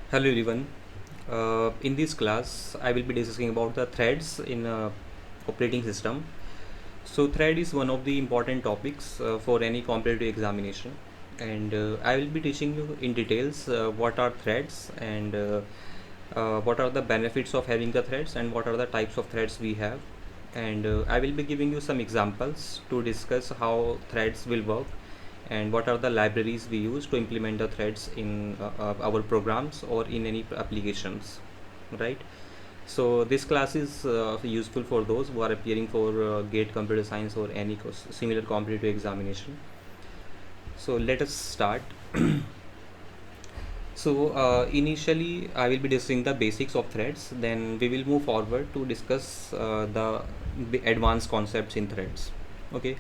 Hello everyone. In this class, I will be discussing about the threads in operating system. So thread is one of the important topics for any competitive examination, and I will be teaching you in details what are threads and what are the benefits of having the threads and what are the types of threads we have. And I will be giving you some examples to discuss how threads will work and what are the libraries we use to implement the threads in our programs or in any applications, right? So this class is useful for those who are appearing for GATE computer science or any similar competitive examination. So let us start. So initially I will be discussing the basics of threads, then we will move forward to discuss the advanced concepts in threads. Okay,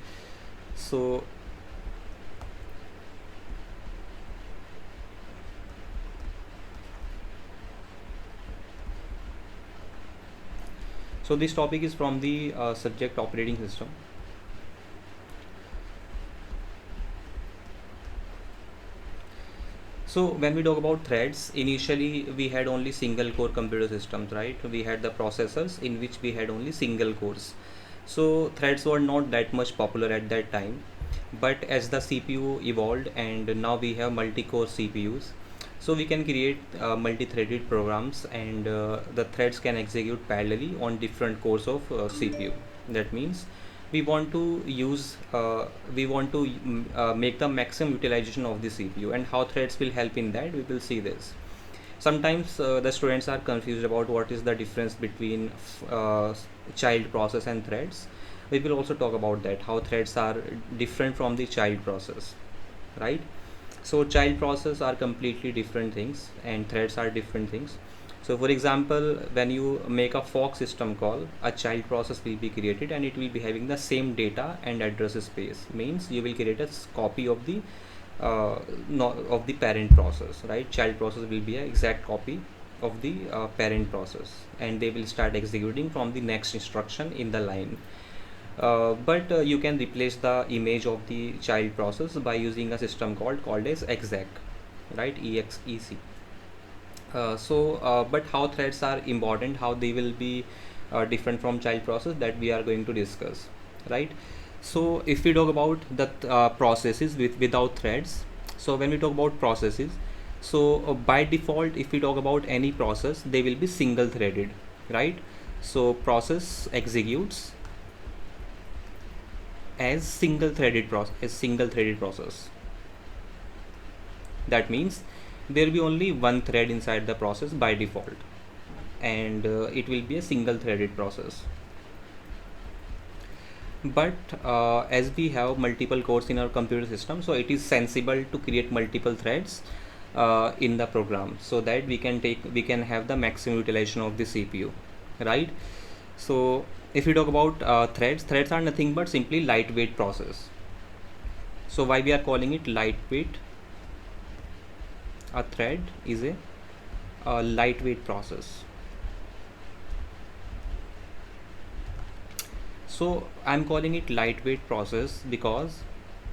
so this topic is from the subject operating system. So when we talk about threads, initially we had only single core computer systems, right? We had the processors in which we had only single cores. So threads were not that much popular at that time. But as the CPU evolved and now we have multi-core CPUs, so we can create multi-threaded programs and the threads can execute parallelly on different cores of CPU. That means we want to make the maximum utilization of the CPU, and how threads will help in that we will see this. Sometimes the students are confused about what is the difference between child process and threads. We will also talk about that, how threads are different from the child process, right? So child process are completely different things and threads are different things. So for example, when you make a fork system call, a child process will be created and it will be having the same data and address space. Means you will create a copy of the of the parent process, right? Child process will be an exact copy of the parent process, and they will start executing from the next instruction in the line. But you can replace the image of the child process by using a system called as exec, right? Exec. But how threads are important, how they will be different from child process, that we are going to discuss, right? So if we talk about the processes without threads, so when we talk about processes, so by default, if we talk about any process, they will be single threaded, right? So process executes as single threaded process. That means there will be only one thread inside the process by default, and it will be a single threaded process. But as we have multiple cores in our computer system, so it is sensible to create multiple threads in the program, so that we can have the maximum utilization of the CPU, right? So if we talk about threads are nothing but simply lightweight process. So why we are calling it lightweight? A thread is a lightweight process. So I'm calling it lightweight process because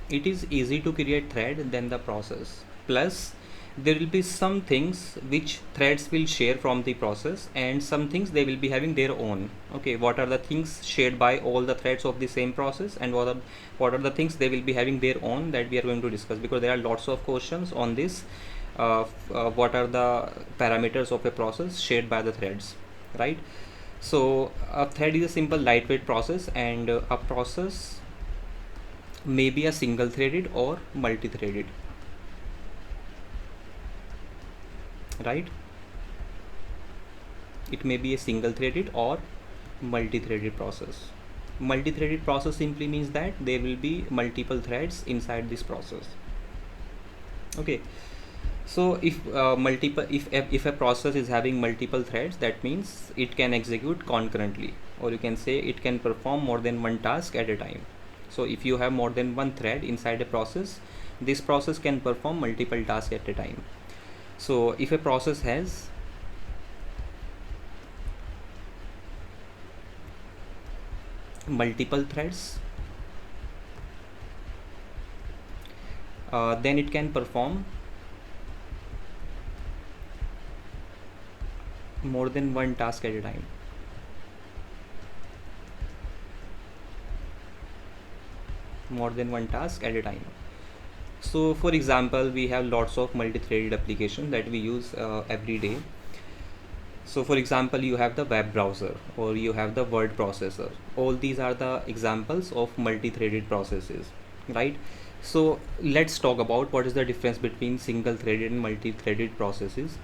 it is easy to create thread than the process. Plus there will be some things which threads will share from the process and some things they will be having their own. Okay, what are the things shared by all the threads of the same process, and what are the things they will be having their own, that we are going to discuss, because there are lots of questions on this. What are the parameters of a process shared by the threads, right? So a thread is a simple lightweight process, and a process may be a single threaded or multi-threaded, right? It may be a single threaded or multi-threaded process. Multi-threaded process simply means that there will be multiple threads inside this process. Okay, so if a process is having multiple threads, that means it can execute concurrently, or you can say it can perform more than one task at a time. So if you have more than one thread inside a process, this process can perform multiple tasks at a time. So if a process has multiple threads, then it can perform more than one task at a time. More than one task at a time. So for example, we have lots of multi-threaded applications that we use every day. So for example, you have the web browser or you have the word processor. All these are the examples of multi-threaded processes, right? So let's talk about what is the difference between single-threaded and multi-threaded processes.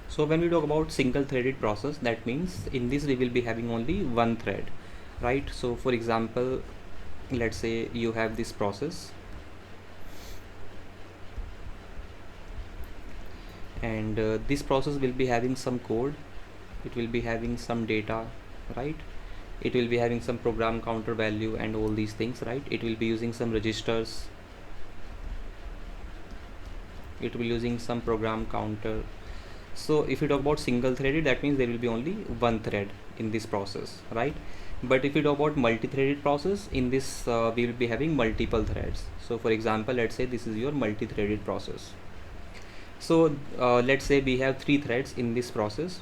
So when we talk about single threaded process, that means in this we will be having only one thread, right? So for example, let's say you have this process, and this process will be having some code, it will be having some data, right? It will be having some program counter value and all these things, right? It will be using some registers, it will be using some program counter. So if you talk about single threaded, that means there will be only one thread in this process, right? But if you talk about multi-threaded process, in this we will be having multiple threads. So for example, let's say this is your multi-threaded process. So let's say we have three threads in this process.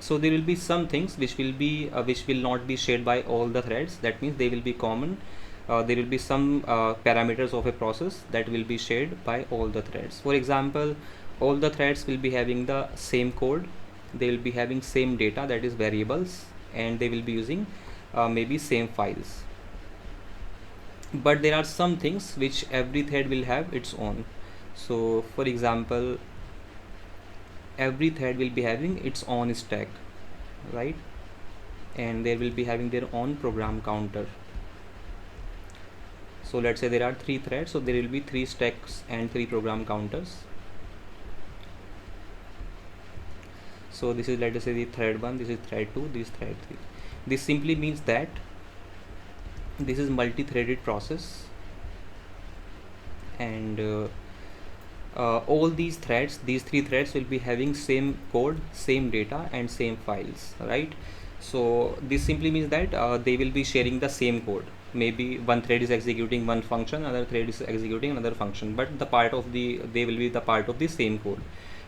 So there will be some things which will not be shared by all the threads. That means they will be common. There will be some parameters of a process that will be shared by all the threads. For example, all the threads will be having the same code, they will be having same data, that is variables, and they will be using maybe same files. But there are some things which every thread will have its own. So for example, every thread will be having its own stack, right? And they will be having their own program counter. So let's say there are three threads, so there will be three stacks and three program counters. So this is, let us say, the thread 1, this is thread 2, this is thread 3. This simply means that this is multi-threaded process, and all these threads, these three threads will be having same code, same data and same files, right? So this simply means that they will be sharing the same code. Maybe one thread is executing one function, another thread is executing another function, but they will be the part of the same code.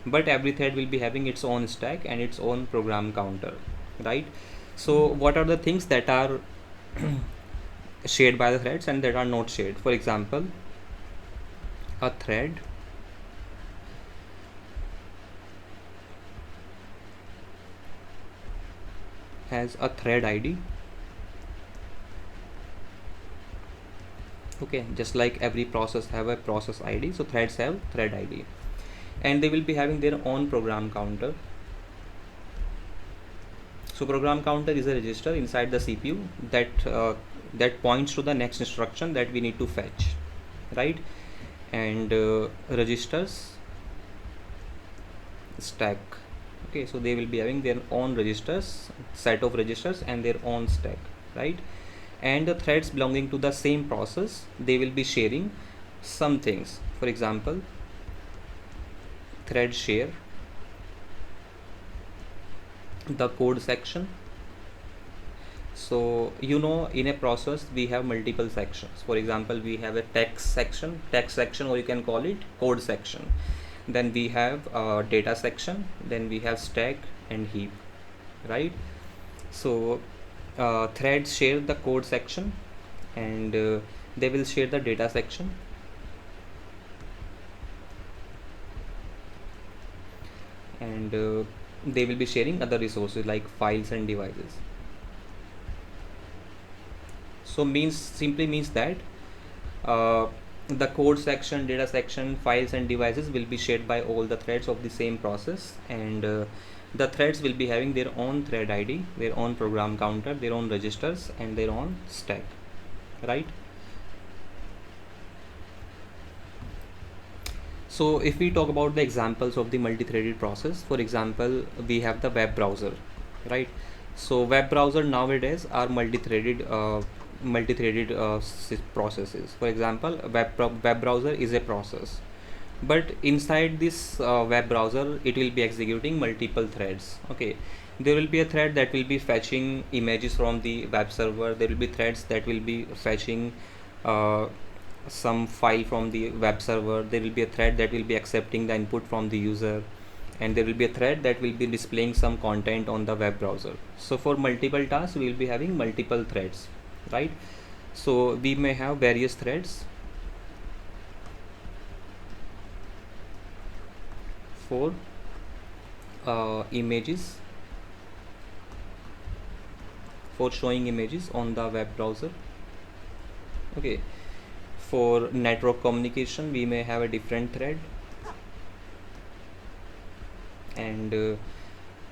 But every thread will be having its own stack and its own program counter, right? So what are the things that are shared by the threads and that are not shared? For example, a thread has a thread ID. Okay, just like every process have a process ID, so threads have thread ID, and they will be having their own program counter. So program counter is a register inside the CPU that points to the next instruction that we need to fetch, right? And registers, stack. Okay, so they will be having their own registers, set of registers and their own stack, right? And the threads belonging to the same process, they will be sharing some things. For example, thread share the code section. So in a process we have multiple sections. For example, we have a text section, or you can call it code section. Then we have data section, then we have stack and heap, right? So threads share the code section, and they will share the data section, and they will be sharing other resources like files and devices. So simply means that the code section, data section, files and devices will be shared by all the threads of the same process, and the threads will be having their own thread ID, their own program counter, their own registers and their own stack, right? So if we talk about the examples of the multi-threaded process, for example, we have the web browser, right? So web browser nowadays are multi-threaded processes. For example, web browser is a process. but inside this web browser it will be executing multiple threads. Okay, there will be a thread that will be fetching images from the web server. There will be threads that will be fetching uh, some file from the web server. There will be a thread that will be accepting the input from the user, and there will be a thread that will be displaying some content on the web browser. So for multiple tasks we will be having multiple threads, right? So we may have various threads for images, for showing images on the web browser. Okay, for network communication we may have a different thread, and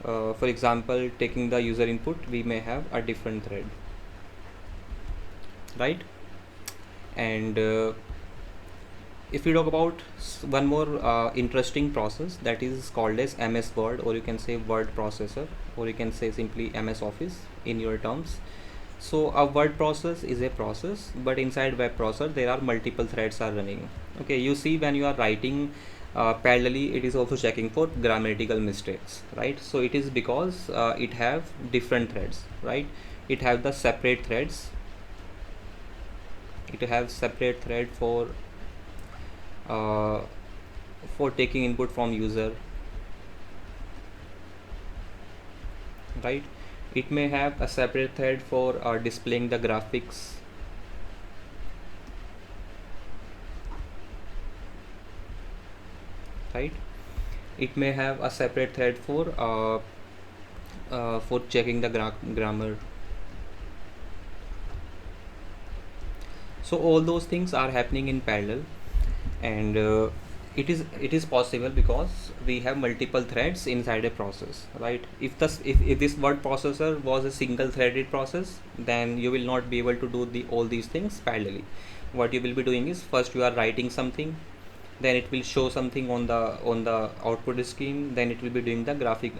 for example taking the user input we may have a different thread, right? And if we talk about one more interesting process, that is called as MS Word, or you can say word processor, or you can say simply MS Office in your terms. So a word process is a process, but inside web processor there are multiple threads are running. Okay, you see when you are writing parallelly, it is also checking for grammatical mistakes, right? So it is because it have different threads, right? It have the separate threads. It have separate thread uh, for taking input from user, right? It may have a separate thread for displaying the graphics, right? It may have a separate thread for checking the grammar. So all those things are happening in parallel, and it is possible because we have multiple threads inside a process, right? If this word processor was a single threaded process, then you will not be able to do the all these things parallelly. What you will be doing is, first you are writing something, then it will show something on the output scheme, then it will be doing the graphic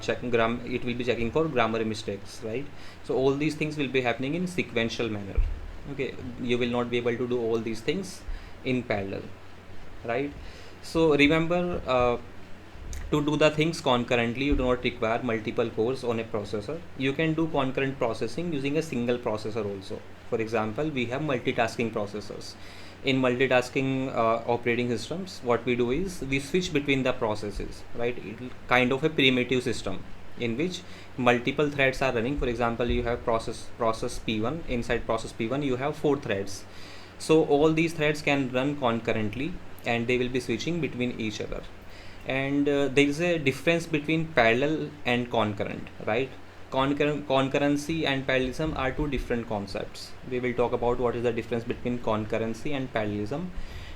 checking it will be checking for grammar mistakes, right? So all these things will be happening in sequential manner. Okay, you will not be able to do all these things in parallel, right? So remember, to do the things concurrently you do not require multiple cores on a processor. You can do concurrent processing using a single processor also. For example, we have multitasking processors. In multitasking operating systems, what we do is we switch between the processes, right? It kind of a primitive system in which multiple threads are running. For example, you have process P1. Inside process P1 you have 4 threads. So all these threads can run concurrently, and they will be switching between each other. And there is a difference between parallel and concurrent, right? Concurrency and parallelism are two different concepts. We will talk about what is the difference between concurrency and parallelism,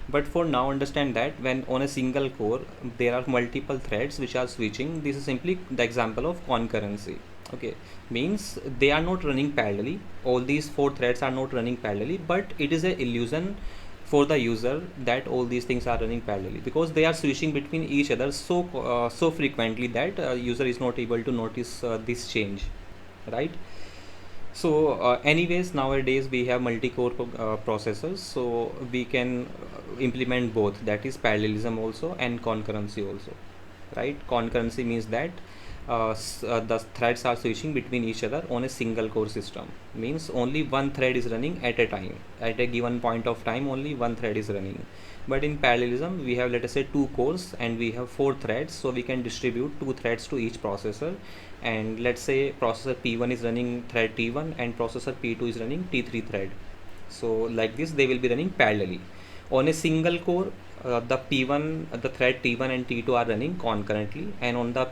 but for now understand that when on a single core there are multiple threads which are switching, this is simply the example of concurrency. Okay, means they are not running parallelly. All these 4 threads are not running parallelly, but it is a illusion for the user that all these things are running parallelly, because they are switching between each other so frequently that user is not able to notice this change, right? So anyways, nowadays we have multi-core processors, so we can implement both, that is parallelism also and concurrency also, right? Concurrency means that the threads are switching between each other on a single core system, means only one thread is running at a time. At a given point of time only one thread is running. But in parallelism we have, let us say, 2 cores and we have 4 threads, so we can distribute 2 threads to each processor. And let's say processor P1 is running thread T1 and processor P2 is running T3 thread. So like this they will be running parallelly. On a single core, the thread T1 and T2 are running concurrently, and on the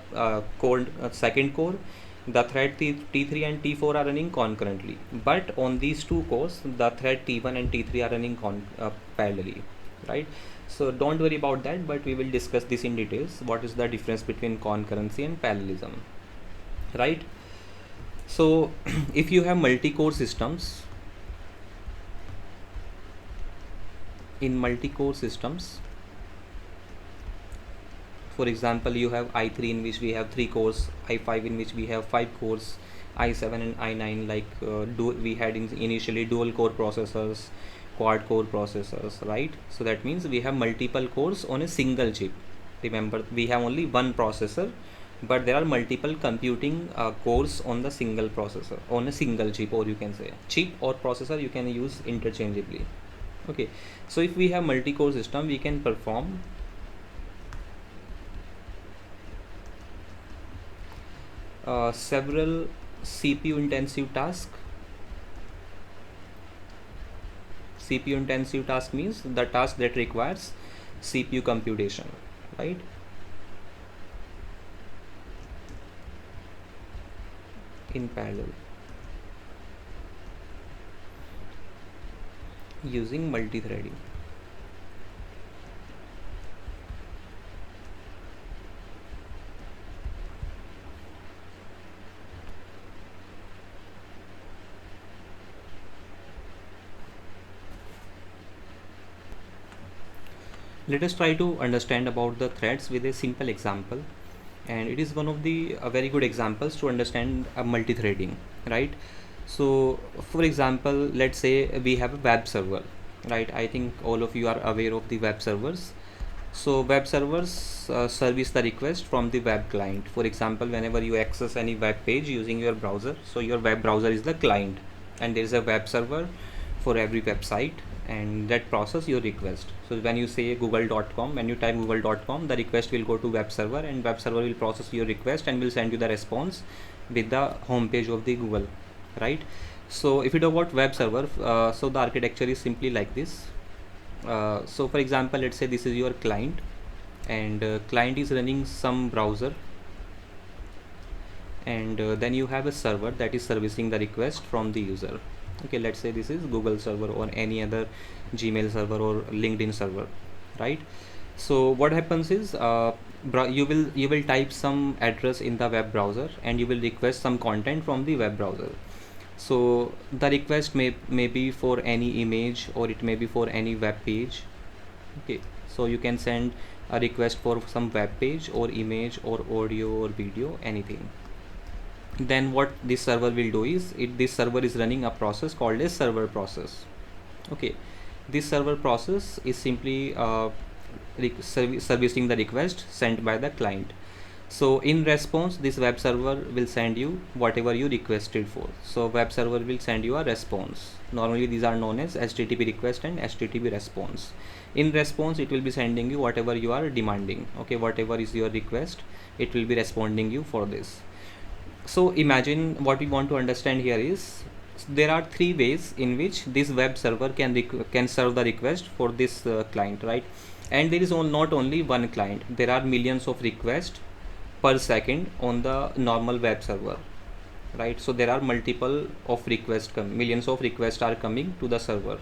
second core, the thread T3 and T4 are running concurrently. But on these 2 cores, the thread T1 and T3 are running parallelly, right? So don't worry about that, but we will discuss this in details. What is the difference between concurrency and parallelism, right? So if you have multi-core systems, in multi-core systems, for example, you have i3 in which we have 3 cores, i5 in which we have 5 cores, i7 and i9, like we had initially dual core processors, quad core processors, right? So that means we have multiple cores on a single chip. Remember, we have only one processor, but there are multiple computing cores on the single processor, on a single chip, or you can say chip or processor, you can use interchangeably. Okay, so if we have multi-core system, we can perform several CPU intensive tasks. CPU intensive task means the task that requires CPU computation, right? In parallel using multi-threading. Let us try to understand about the threads with a simple example, and it is one of the very good examples to understand multi-threading, right? So for example, let's say we have a web server, right? I think all of you are aware of the web servers. So web servers service the request from the web client. For example, whenever you access any web page using your browser, so your web browser is the client, and there is a web server for every website, and that process your request. So when you say google.com, when you type google.com, the request will go to web server, and web server will process your request and will send you the response with the home page of the Google, right? So if you talk about web server, so the architecture is simply like this. So for example, let's say this is your client, and client is running some browser, and then you have a server that is servicing the request from the user. Okay, let's say this is Google server or any other Gmail server or LinkedIn server, right? So what happens is you will type some address in the web browser, and you will request some content from the web browser. So the request may be for any image, or it may be for any web page. Okay, so you can send a request for some web page or image or audio or video, anything. Then what this server will do is, this server is running a process called a server process. Okay, this server process is simply servicing the request sent by the client. So in response, this web server will send you whatever you requested for. So web server will send you a response. Normally these are known as HTTP request and HTTP response. In response, it will be sending you whatever you are demanding. Okay, whatever is your request, it will be responding you for this. So imagine, what we want to understand here is, there are three ways in which this web server can serve the request for this client, right? And there is not only one client, there are millions of requests per second on the normal web server, right? So there are multiple of requests millions of requests are coming to the server.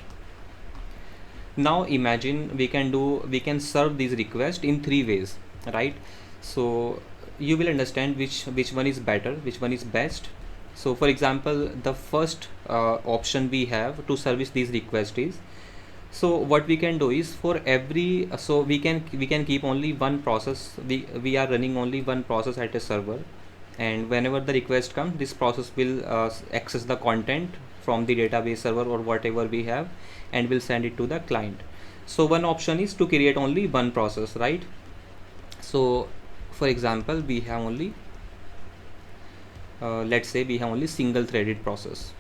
Now imagine we can serve these requests in three ways, right? So you will understand which one is better, which one is best. So for example, the first option we have to service these requests is, so what we can do is, for every so we can keep only one process. We are running only one process at a server, and whenever the request comes, this process will access the content from the database server or whatever we have, and will send it to the client. So one option is to create only one process, right? So for example, we have only let's say we have only single threaded process.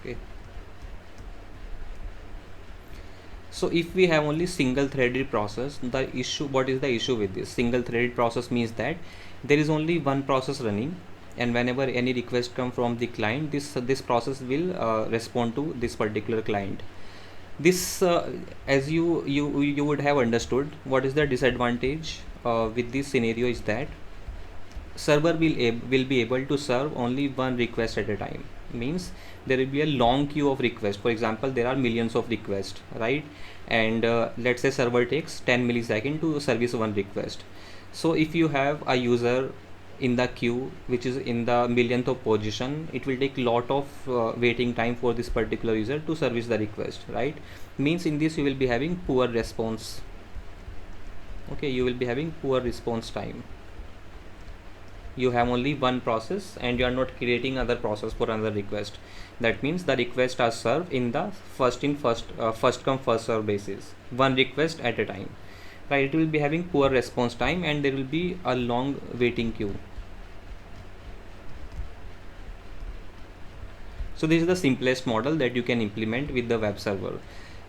Okay, so if we have only single threaded process, what is the issue with this single threaded process means that there is only one process running, and whenever any request come from the client, this process will respond to this particular client. This as you would have understood, what is the disadvantage with this scenario is that server will be able to serve only one request at a time. Means there will be a long queue of requests. For example, there are millions of requests, right? And let's say server takes 10 milliseconds to service one request. So if you have a user in the queue which is in the millionth of position, it will take lot of waiting time for this particular user to service the request, right? Means in this you will be having poor response. Okay, you will be having poor response time. you have only one process and you are not creating other process for another request. That means the requests are served in the first come first serve basis, one request at a time, right? It will be having poor response time and there will be a long waiting queue. So this is the simplest model that you can implement with the web server.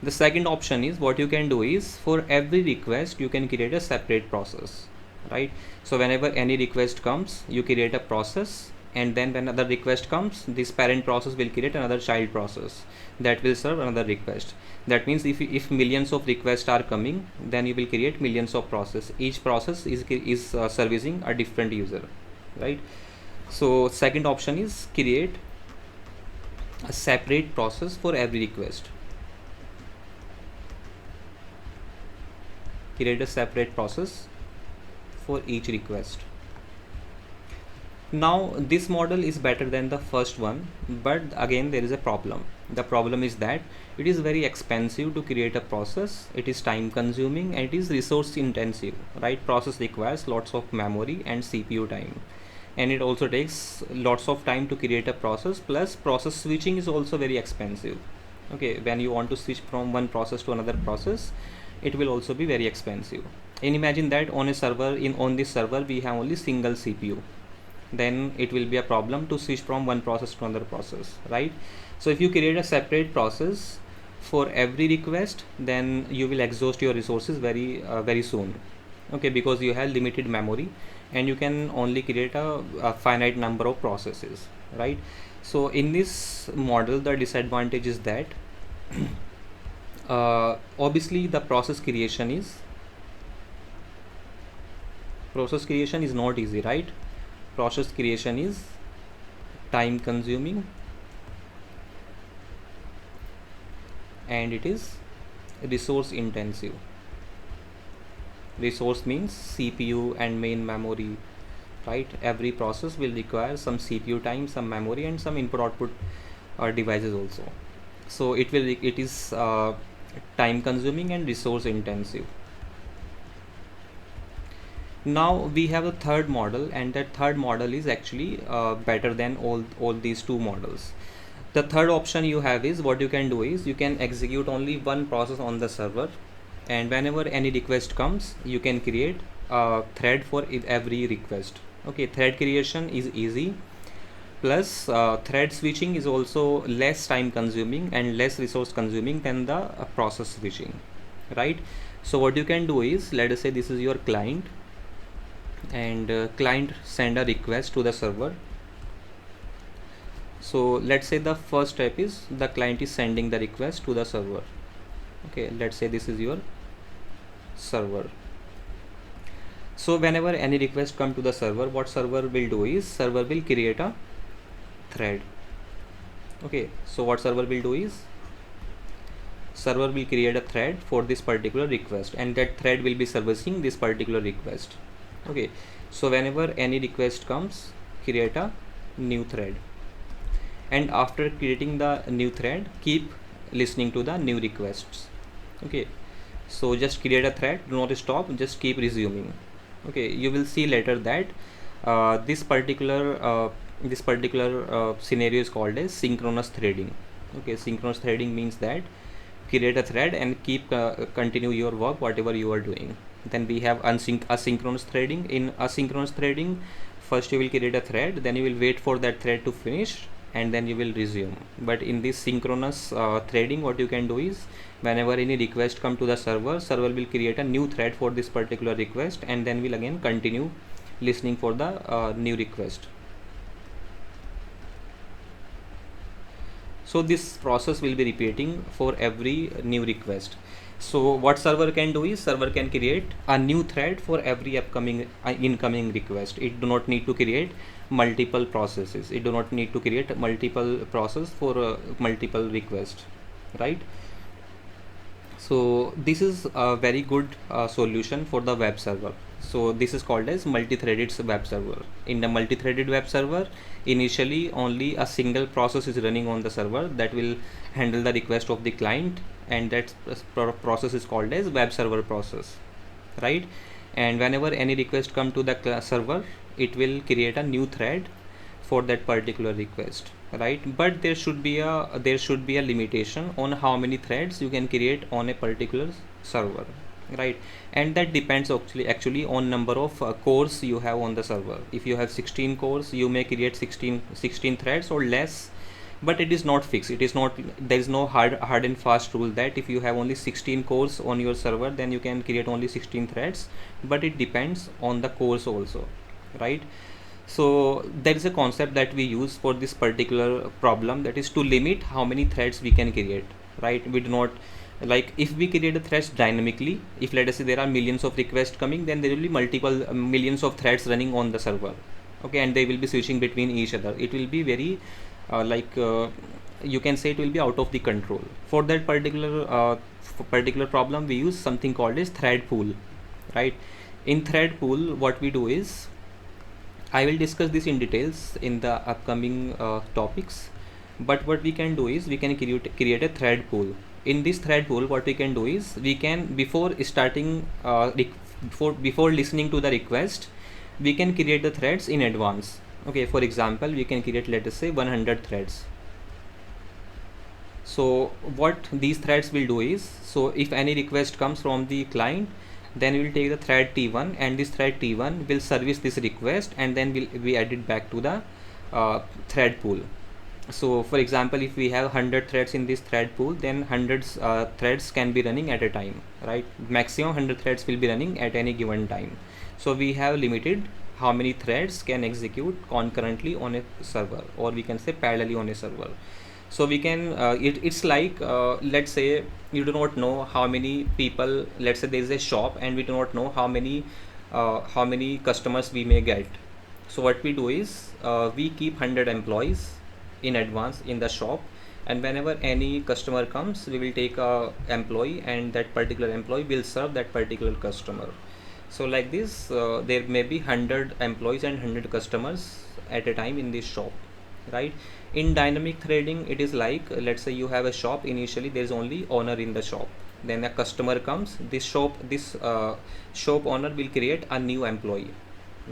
The second option is, what you can do is, for every request you can create a separate process, right? So whenever any request comes, you create a process, and then when another request comes, this parent process will create another child process that will serve another request. That means if millions of requests are coming, then you will create millions of process. Each process is servicing a different user, right? So second option is create a separate process for every request. Create a separate process for each request. Now this model is better than the first one, but again there is a problem. The problem is that it is very expensive to create a process, it is time consuming, and it is resource intensive, right? Process requires lots of memory and CPU time, and it also takes lots of time to create a process, plus process switching is also very expensive. Okay, when you want to switch from one process to another process, it will also be very expensive. And imagine that on a server, on this server we have only single CPU, then it will be a problem to switch from one process to another process, right? So if you create a separate process for every request, then you will exhaust your resources very soon. Okay, because you have limited memory and you can only create a finite number of processes, right? So in this model, the disadvantage is that obviously the process creation is not easy, right? Process creation is time consuming and it is resource intensive. Resource means CPU and main memory, right? Every process will require some CPU time, some memory, and some input output devices also. So it is time consuming and resource intensive. Now we have a third model, and that third model is actually better than all these two models. The third option you have is, what you can do is, you can execute only one process on the server, and whenever any request comes, you can create a thread for every request. Okay, thread creation is easy, plus thread switching is also less time consuming and less resource consuming than the process switching, right? So what you can do is, let us say this is your client, and client send a request to the server. So let's say the first step is, the client is sending the request to the server. Okay, let's say this is your server. So whenever any request come to the server, what server will do is, server will create a thread. Okay, so what server will do is, server will create a thread for this particular request, and that thread will be servicing this particular request. Okay, so whenever any request comes, create a new thread, and after creating the new thread, keep listening to the new requests. Okay, so just create a thread, do not stop, just keep resuming. Okay, you will see later that this particular scenario is called as synchronous threading. Okay, synchronous threading means that create a thread and keep continue your work whatever you are doing. Then we have asynchronous threading. In asynchronous threading, first you will create a thread, then you will wait for that thread to finish, and then you will resume. But in this synchronous threading, what you can do is, whenever any request come to the server, server will create a new thread for this particular request, and then will again continue listening for the new request. So this process will be repeating for every new request. So what server can do is, server can create a new thread for every upcoming incoming request. It do not need to create multiple processes. It do not need to create multiple process for multiple requests, right? So this is a very good solution for the web server. So this is called as multi-threaded web server. In the multi-threaded web server, initially only a single process is running on the server that will handle the request of the client, and that process is called as web server process, right? and whenever any request come to the server, it will create a new thread for that particular request, right? But there should be a limitation on how many threads you can create on a particular server, right? And that depends actually on number of cores you have on the server. If you have 16 cores, you may create 16 threads or less, but it is not fixed. It is not, there is no hard and fast rule that if you have only 16 cores on your server, then you can create only 16 threads, but it depends on the cores also, right? So there is a concept that we use for this particular problem, that is to limit how many threads we can create, right? We do not, like, if we create a threads dynamically, if let us say there are millions of requests coming, then there will be multiple millions of threads running on the server, okay, and they will be switching between each other. It will be very you can say it will be out of the control. For that particular problem, we use something called as thread pool, right? In thread pool, what we do is, I will discuss this in details in the upcoming topics, but what we can do is we can create a thread pool. In this thread pool, what we can do is, we can, before starting before listening to the request, we can create the threads in advance. Okay, for example, we can create, let us say, 100 threads. So what these threads will do is, so if any request comes from the client, then we will take the thread T1, and this thread T1 will service this request, and then will be added back to the thread pool. So for example, if we have 100 threads in this thread pool, then hundreds threads can be running at a time, right? Maximum 100 threads will be running at any given time. So we have limited how many threads can execute concurrently on a server, or we can say parallelly on a server. So we can it's like, let's say you do not know how many people, let's say there is a shop, and we do not know how many customers we may get. So what we do is, we keep 100 employees in advance in the shop, and whenever any customer comes, we will take a employee, and that particular employee will serve that particular customer. So like this, there may be 100 employees and 100 customers at a time in this shop, right? In dynamic threading, it is like, let's say you have a shop. Initially there is only owner in the shop, then a customer comes, this shop owner will create a new employee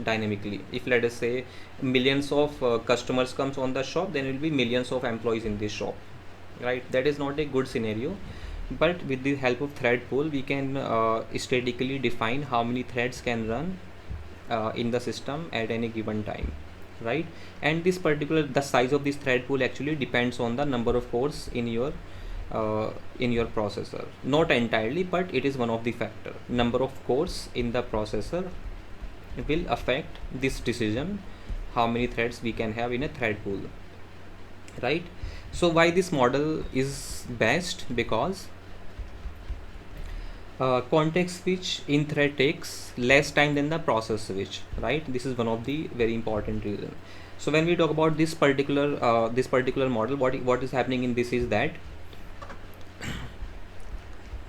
dynamically. If let us say millions of customers comes on the shop, then will be millions of employees in this shop, right? That is not a good scenario, but with the help of thread pool, we can statically define how many threads can run in the system at any given time, right? And the size of this thread pool actually depends on the number of cores in your processor. Not entirely, but it is one of the factor. Number of cores in the processor will affect this decision, how many threads we can have in a thread pool, right? So why this model is best? Because context switch in thread takes less time than the process switch, right? This is one of the very important reason. So when we talk about this particular model, what is happening in this is that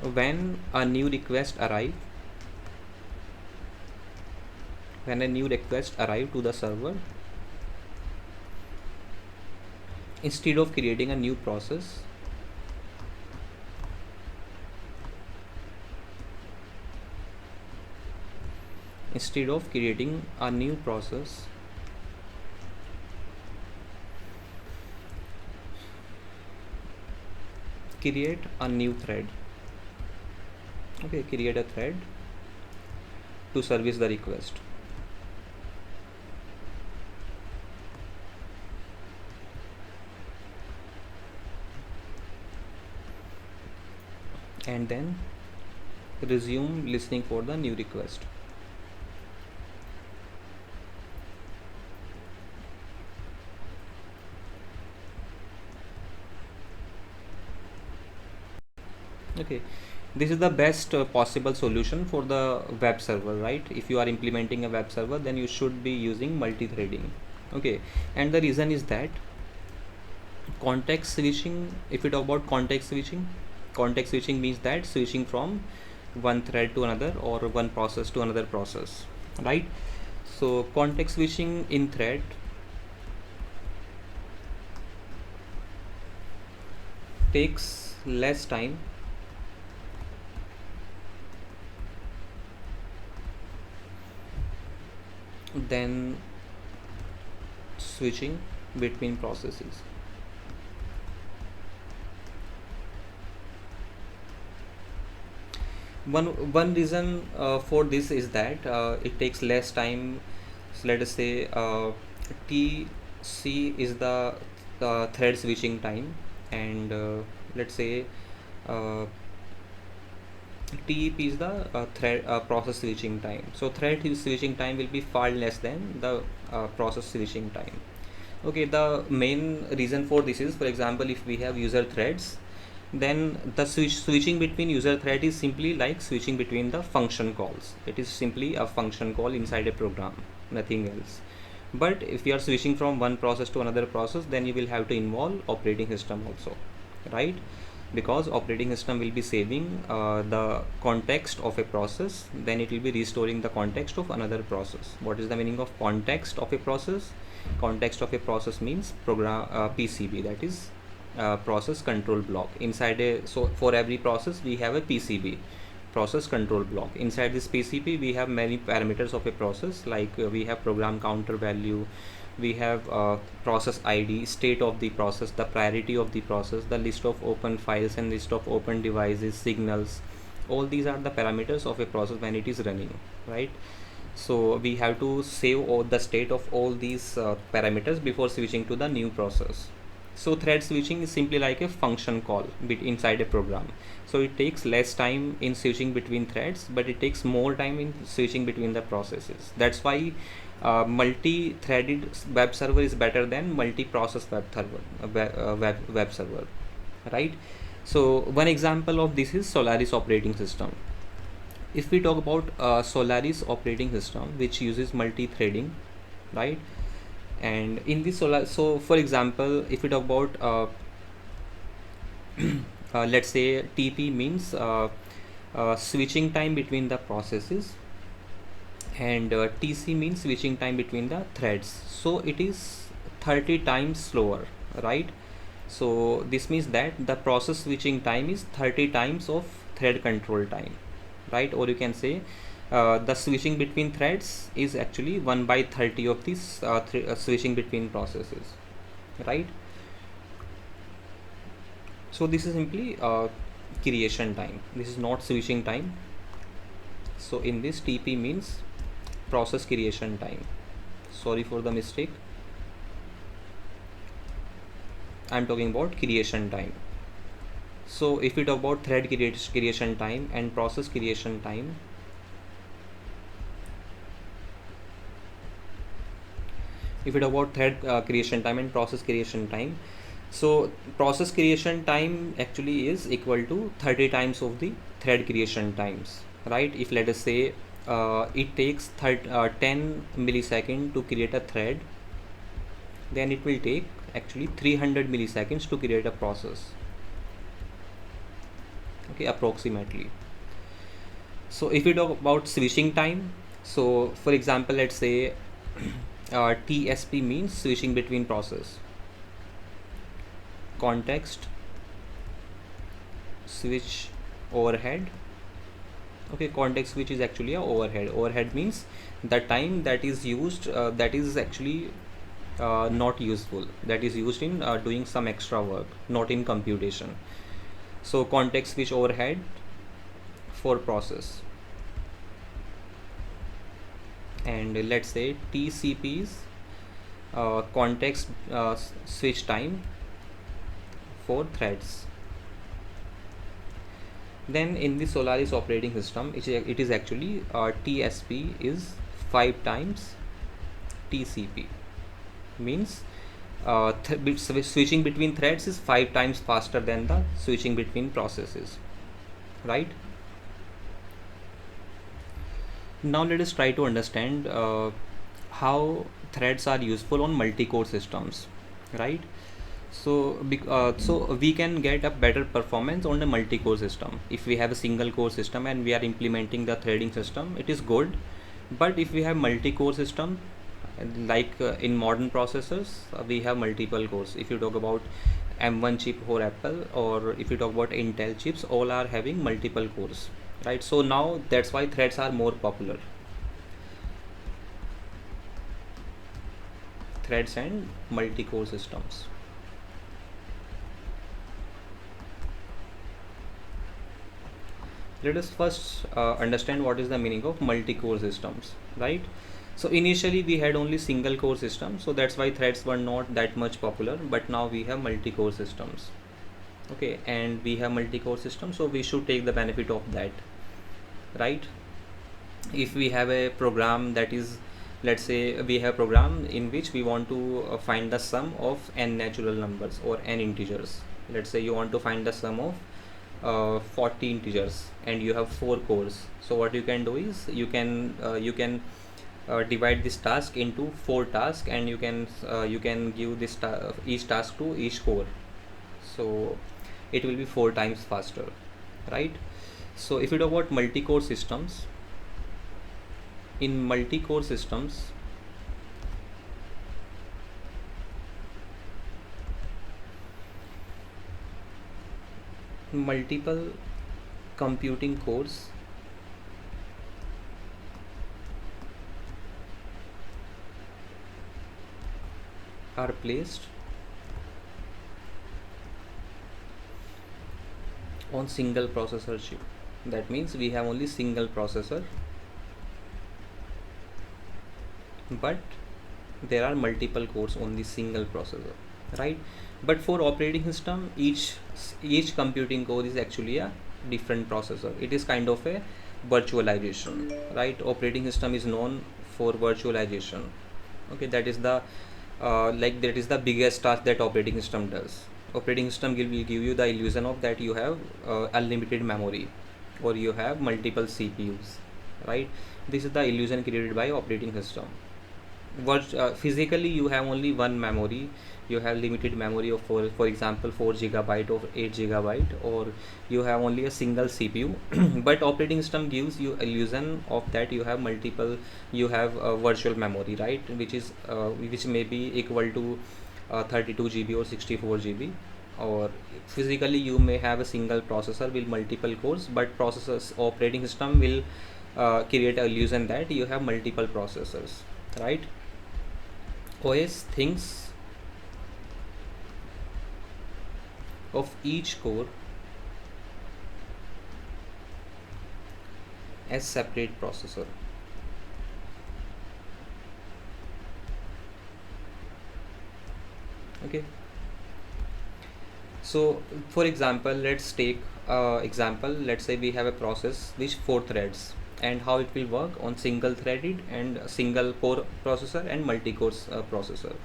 when a new request arrive to the server, instead of creating a new process, create a new thread. Okay, create a thread to service the request. And then resume listening for the new request. Okay, this is the best possible solution for the web server, right? If you are implementing a web server, then you should be using multi-threading. Okay, and the reason is that context switching, if we talk about context switching means that switching from one thread to another, or one process to another process, right? So context switching in thread takes less time then switching between processes. One reason for this is that it takes less time. So let us say TC is the thread switching time, and let's say uh, TEP is the thread process switching time. So thread switching time will be far less than the process switching time. Okay, the main reason for this is, for example, if we have user threads, then the switching between user thread is simply like switching between the function calls. It is simply a function call inside a program, nothing else. But if you are switching from one process to another process, then you will have to involve operating system also, right? Because operating system will be saving the context of a process, then it will be restoring the context of another process. What is the meaning of context of a process? Context of a process means program PCB, that is process control block. Inside a, so for every process we have a PCB, process control block. Inside this PCB we have many parameters of a process, like we have program counter value, we have process ID, state of the process, the priority of the process, the list of open files and list of open devices, signals. All these are the parameters of a process when it is running, right? So we have to save all the state of all these parameters before switching to the new process. So thread switching is simply like a function call inside a program. So it takes less time in switching between threads, but it takes more time in switching between the processes. That's why multi-threaded web server is better than multi-process web server, right? So one example of this is Solaris operating system. If we talk about Solaris operating system, which uses multi-threading, right? And in this so for example, if we talk about let's say TP means switching time between the processes, and TC means switching time between the threads. So it is 30 times slower, right? So this means that the process switching time is 30 times of thread control time, right? Or you can say the switching between threads is actually 1 by 30 of this switching between processes, right? So this is simply creation time, this is not switching time. So in this, TP means process creation time. Sorry for the mistake, I'm talking about creation time. So if we talk about thread creation time and process creation time, if we talk about thread creation time and process creation time, so process creation time actually is equal to 30 times of the thread creation times, right? If let us say it takes 10 millisecond to create a thread, then it will take actually 300 milliseconds to create a process, okay, approximately. So if we talk about switching time, so for example, let's say TSP means switching between process, context switch overhead. Okay, context switch is actually a overhead means the time that is used that is actually not useful, that is used in doing some extra work, not in computation. So context switch overhead for process. And let's say TCP is context switch time for threads. Then in the Solaris operating system, it is actually TSP is 5 times TCP, means switching between threads is 5 times faster than the switching between processes, right? Now let us try to understand how threads are useful on multi-core systems, right? So we can get a better performance on the multi-core system. If we have a single core system and we are implementing the threading system, it is good. But if we have multi-core system, like in modern processors, we have multiple cores. If you talk about M1 chip or Apple, or if you talk about Intel chips, all are having multiple cores, right? So now that's why threads are more popular. threads and multi-core systems. Let us first understand what is the meaning of multi-core systems, right? So initially we had only single core systems, so that's why threads were not that much popular, but now we have multi-core systems. Okay, and we have multi-core systems, so we should take the benefit of that, right? If we have a program that is, let's say we have a program in which we want to find the sum of n natural numbers or n integers. Let's say you want to find the sum of 40 integers and you have 4 cores. So what you can do is you can divide this task into 4 tasks, and you can give this each task to each core, so it will be 4 times faster, right? So if you talk about multi-core systems, in multi-core systems, multiple computing cores are placed on single processor chip. That means we have only single processor, but there are multiple cores on the single processor, right? But for operating system, each computing core is actually a different processor. It is kind of a virtualization, right? Operating system is known for virtualization. Okay, that is the that is the biggest task that operating system does. Operating system will give you the illusion of that you have unlimited memory, or you have multiple CPUs, right? This is the illusion created by operating system. Physically you have only one memory. You have limited memory of, for example, 4 gigabyte or 8 gigabyte, or you have only a single CPU. But operating system gives you illusion of that you have multiple, you have virtual memory, right? Which may be equal to 32 GB or 64 GB. Or physically you may have a single processor with multiple cores, but operating system will create a illusion that you have multiple processors, right? OS thinks of each core as separate processor. Okay, so for example, let's take example. Let's say we have a process which 4 threads, and how it will work on single threaded and single core processor and multi-core processor.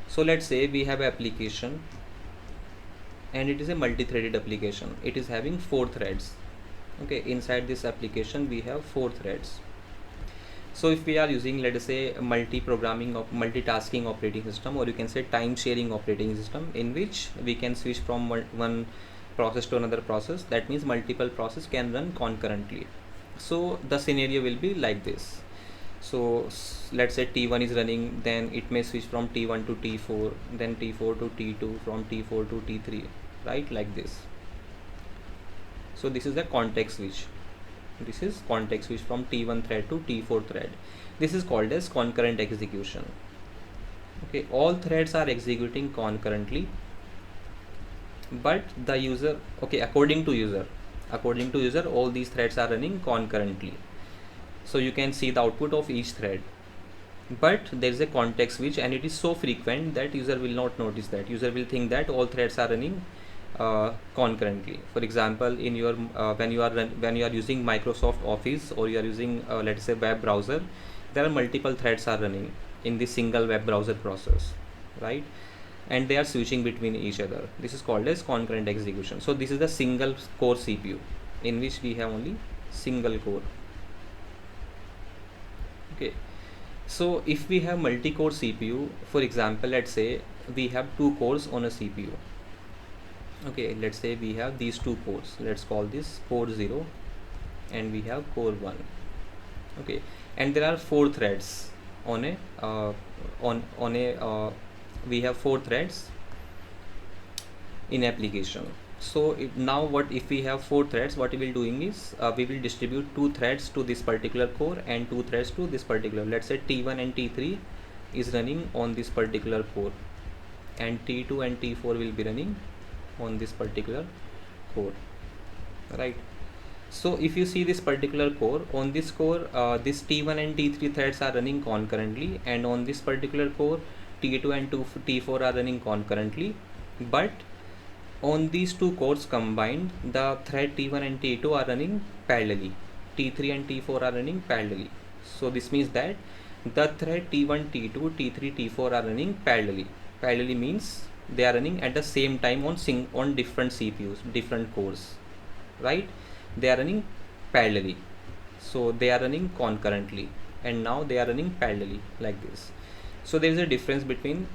So let's say we have an application, and it is a multi-threaded application. It is having 4 threads. Okay, inside this application we have 4 threads. So if we are using, let us say, multi-programming or multitasking operating system, or you can say time sharing operating system, in which we can switch from one process to another process, that means multiple process can run concurrently. So the scenario will be like this. So let's say T1 is running, then it may switch from T1 to T4, then T4 to T2, from T4 to T3, right? Like this. So this is the context switch. This is context switch from T1 thread to T4 thread. This is called as concurrent execution. Okay, all threads are executing concurrently, but the user, okay, according to user, all these threads are running concurrently. So you can see the output of each thread, but there is a context switch, and it is so frequent that user will not notice that. User will think that all threads are running concurrently. For example, in your when you are using Microsoft Office, or you are using let's say web browser, there are multiple threads are running in this single web browser process, right? And they are switching between each other. This is called as concurrent execution. So this is the single core CPU, in which we have only single core. Okay, so if we have multi-core CPU, for example, let's say we have 2 cores on a CPU. Okay, let's say we have these 2 cores. Let's call this core 0, and we have core 1. Okay, and there are 4 threads on a we have 4 threads in application. So now what if we have 4 threads, what we will doing is we will distribute 2 threads to this particular core and 2 threads to this particular, let's say T1 and T3 is running on this particular core, and T2 and T4 will be running on this particular core, right? So if you see this particular core, on this core, this T1 and T3 threads are running concurrently, and on this particular core, T2 and T4 are running concurrently. But on these two cores combined, the thread T1 and T2 are running parallelly. T3 and T4 are running parallelly. So this means that the thread T1, T2, T3, T4 are running parallelly. Parallelly means they are running at the same time on different CPUs, different cores, right? They are running parallelly. So they are running concurrently, and now they are running parallelly like this. So there is a difference between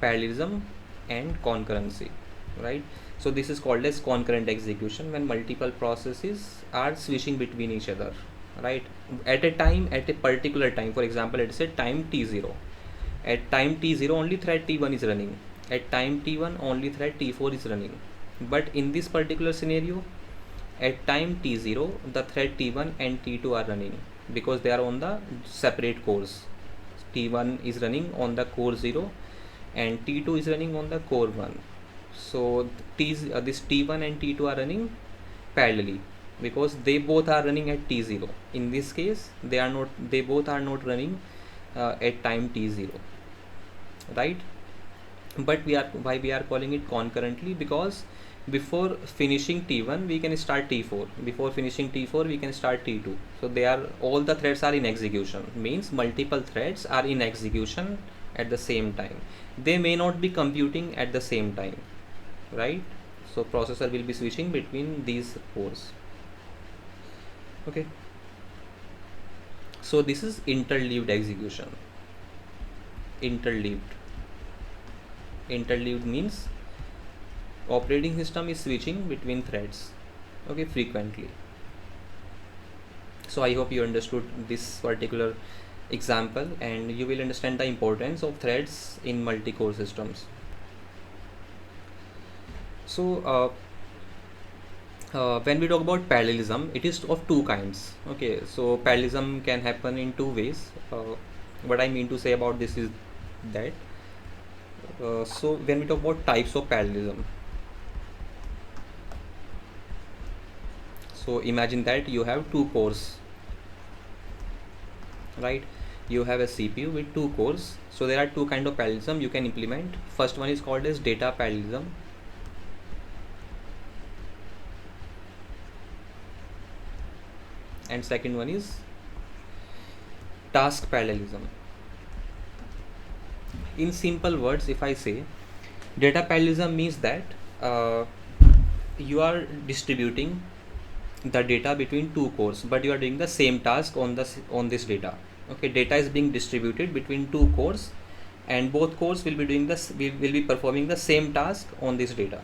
parallelism and concurrency, right? So this is called as concurrent execution, when multiple processes are switching between each other, right? At a particular time, for example, let's say time t0. At time t0 only thread t1 is running. At time t1 only thread t4 is running. But in this particular scenario, at time t0 the thread t1 and t2 are running, because they are on the separate cores. T1 is running on the core 0 and T2 is running on the core 1. So this T1 and T2 are running parallelly, because they both are running at T0. In this case, they both are not running at time T0, right? But why we are calling it concurrently? Because before finishing T1 we can start T4, before finishing T4 we can start T2. So all the threads are in execution, means multiple threads are in execution at the same time. They may not be computing at the same time, right? So processor will be switching between these cores. Okay, so this is interleaved execution. Interleaved means operating system is switching between threads, okay, frequently. So I hope you understood this particular example, and you will understand the importance of threads in multi-core systems. So when we talk about parallelism, it is of two kinds. Okay, so parallelism can happen in two ways. What I mean to say about this is that so when we talk about types of parallelism, so imagine that you have two cores, right? You have a CPU with two cores. So there are two kind of parallelism you can implement. First one is called as data parallelism, and second one is task parallelism. In simple words, if I say, data parallelism means that you are distributing the data between two cores, but you are doing the same task on this data. Okay, data is being distributed between two cores, and both cores will be doing this, will be performing the same task on this data,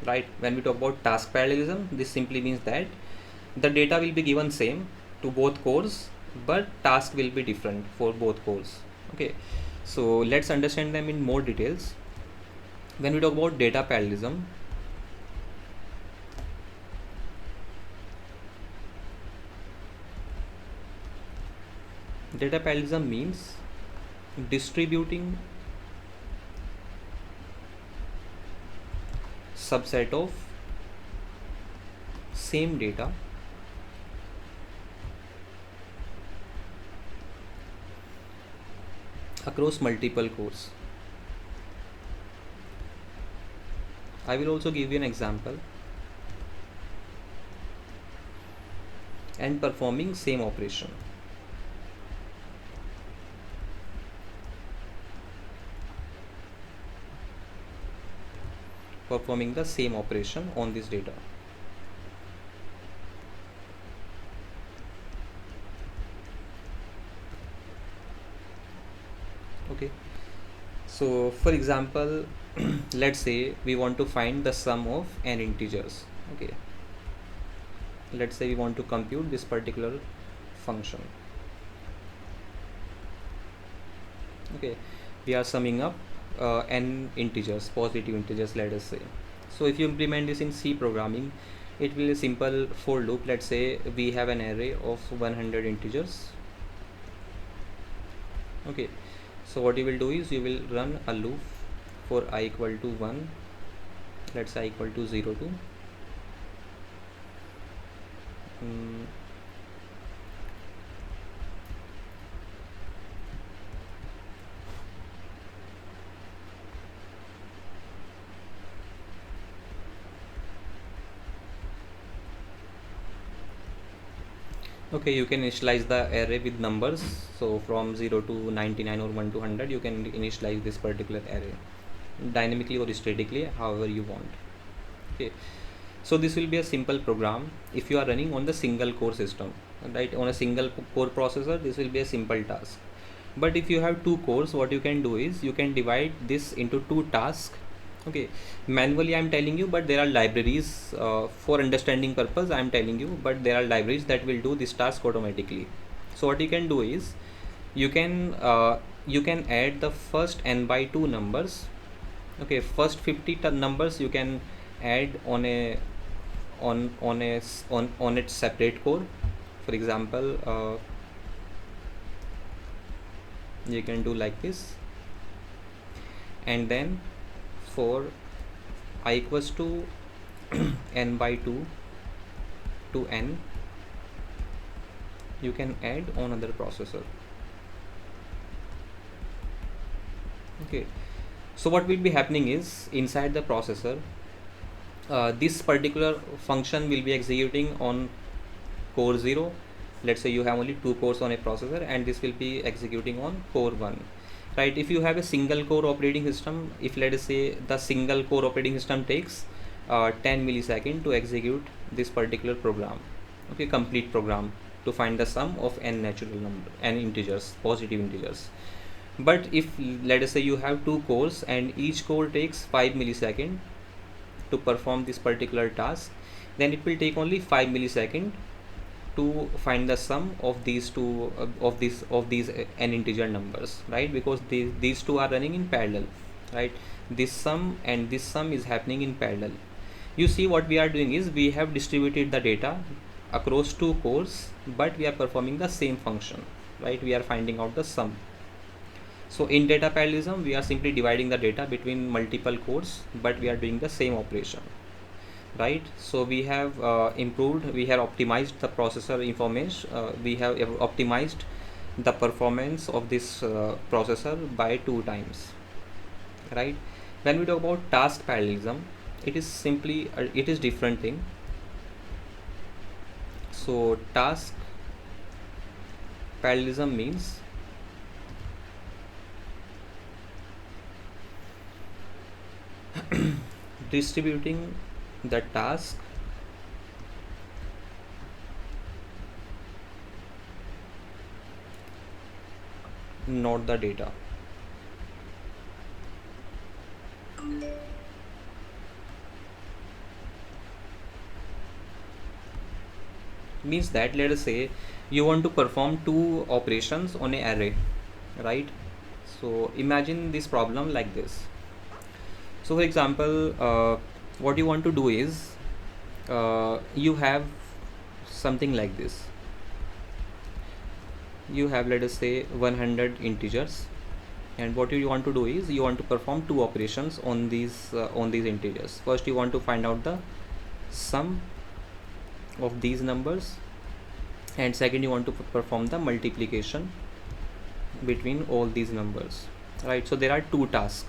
right? When we talk about task parallelism, this simply means that the data will be given same to both cores, but task will be different for both cores. Okay, so let's understand them in more details. When we talk about data parallelism, data parallelism means distributing subset of same data across multiple cores. I will also give you an example. And performing same operation. Performing the same operation on this data. Okay, so for example, let's say we want to find the sum of n integers. Okay, let's say we want to compute this particular function. Okay, we are summing up n integers, positive integers, let us say. So if you implement this in C programming, it will be a simple for loop. Let's say we have an array of 100 integers. Okay, So what you will do is you will run a loop for I equal to 1, let's say I equal to 0 to okay, you can initialize the array with numbers. So from 0 to 99 or 1 to 100, you can initialize this particular array dynamically or statically, however you want. Okay, so this will be a simple program if you are running on the single core system, right? On a single core processor, this will be a simple task. But if you have two cores, what you can do is you can divide this into two tasks. Okay, manually I'm telling you, but there are libraries for understanding purpose I'm telling you, but there are libraries that will do this task automatically. So what you can do is you can add the first n by 2 numbers. Okay, first 50 numbers you can add on a on its separate core. For example, you can do like this, and then for I equals to n by 2 to n, you can add on another processor. Okay, so what will be happening is inside the processor, this particular function will be executing on core 0. Let's say you have only two cores on a processor, and this will be executing on core 1, right? If you have a single core operating system, if let us say the single core operating system takes 10 milliseconds to execute this particular program, okay, complete program, to find the sum of n natural number, n integers, positive integers. But if let us say you have two cores and each core takes 5 milliseconds to perform this particular task, then it will take only 5 milliseconds to find the sum of these two of these n integer numbers, right? Because these two are running in parallel, right? This sum and this sum is happening in parallel. You see, what we are doing is we have distributed the data across two cores, but we are performing the same function, right? We are finding out the sum. So in data parallelism, we are simply dividing the data between multiple cores, but we are doing the same operation, right? So we have improved, we have optimized the processor information, we have optimized the performance of this processor by 2 times, right? When we talk about task parallelism, it is simply it is different thing. So task parallelism means distributing the task not the data. Means that let us say you want to perform two operations on an array, right? So imagine this problem like this. So for example, what you want to do is you have something like this. You have, let us say, 100 integers, and what you want to do is you want to perform two operations on these integers. First, you want to find out the sum of these numbers, and second, you want to perform the multiplication between all these numbers, right? So there are two tasks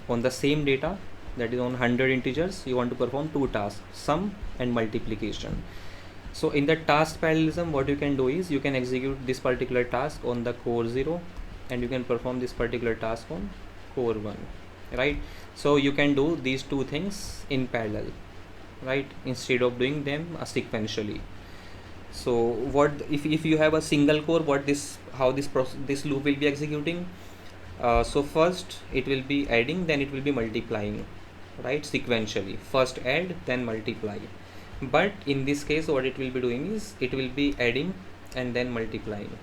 on the same data, that is on 100 integers. You want to perform two tasks, sum and multiplication. So in the task parallelism, what you can do is you can execute this particular task on the core 0, and you can perform this particular task on core 1, right? So you can do these two things in parallel, right, instead of doing them sequentially. So what if you have a single core, what this how this loop will be executing? So first it will be adding, then it will be multiplying, right, sequentially. First add, then multiply. But in this case, what it will be doing is it will be adding and then multiplying,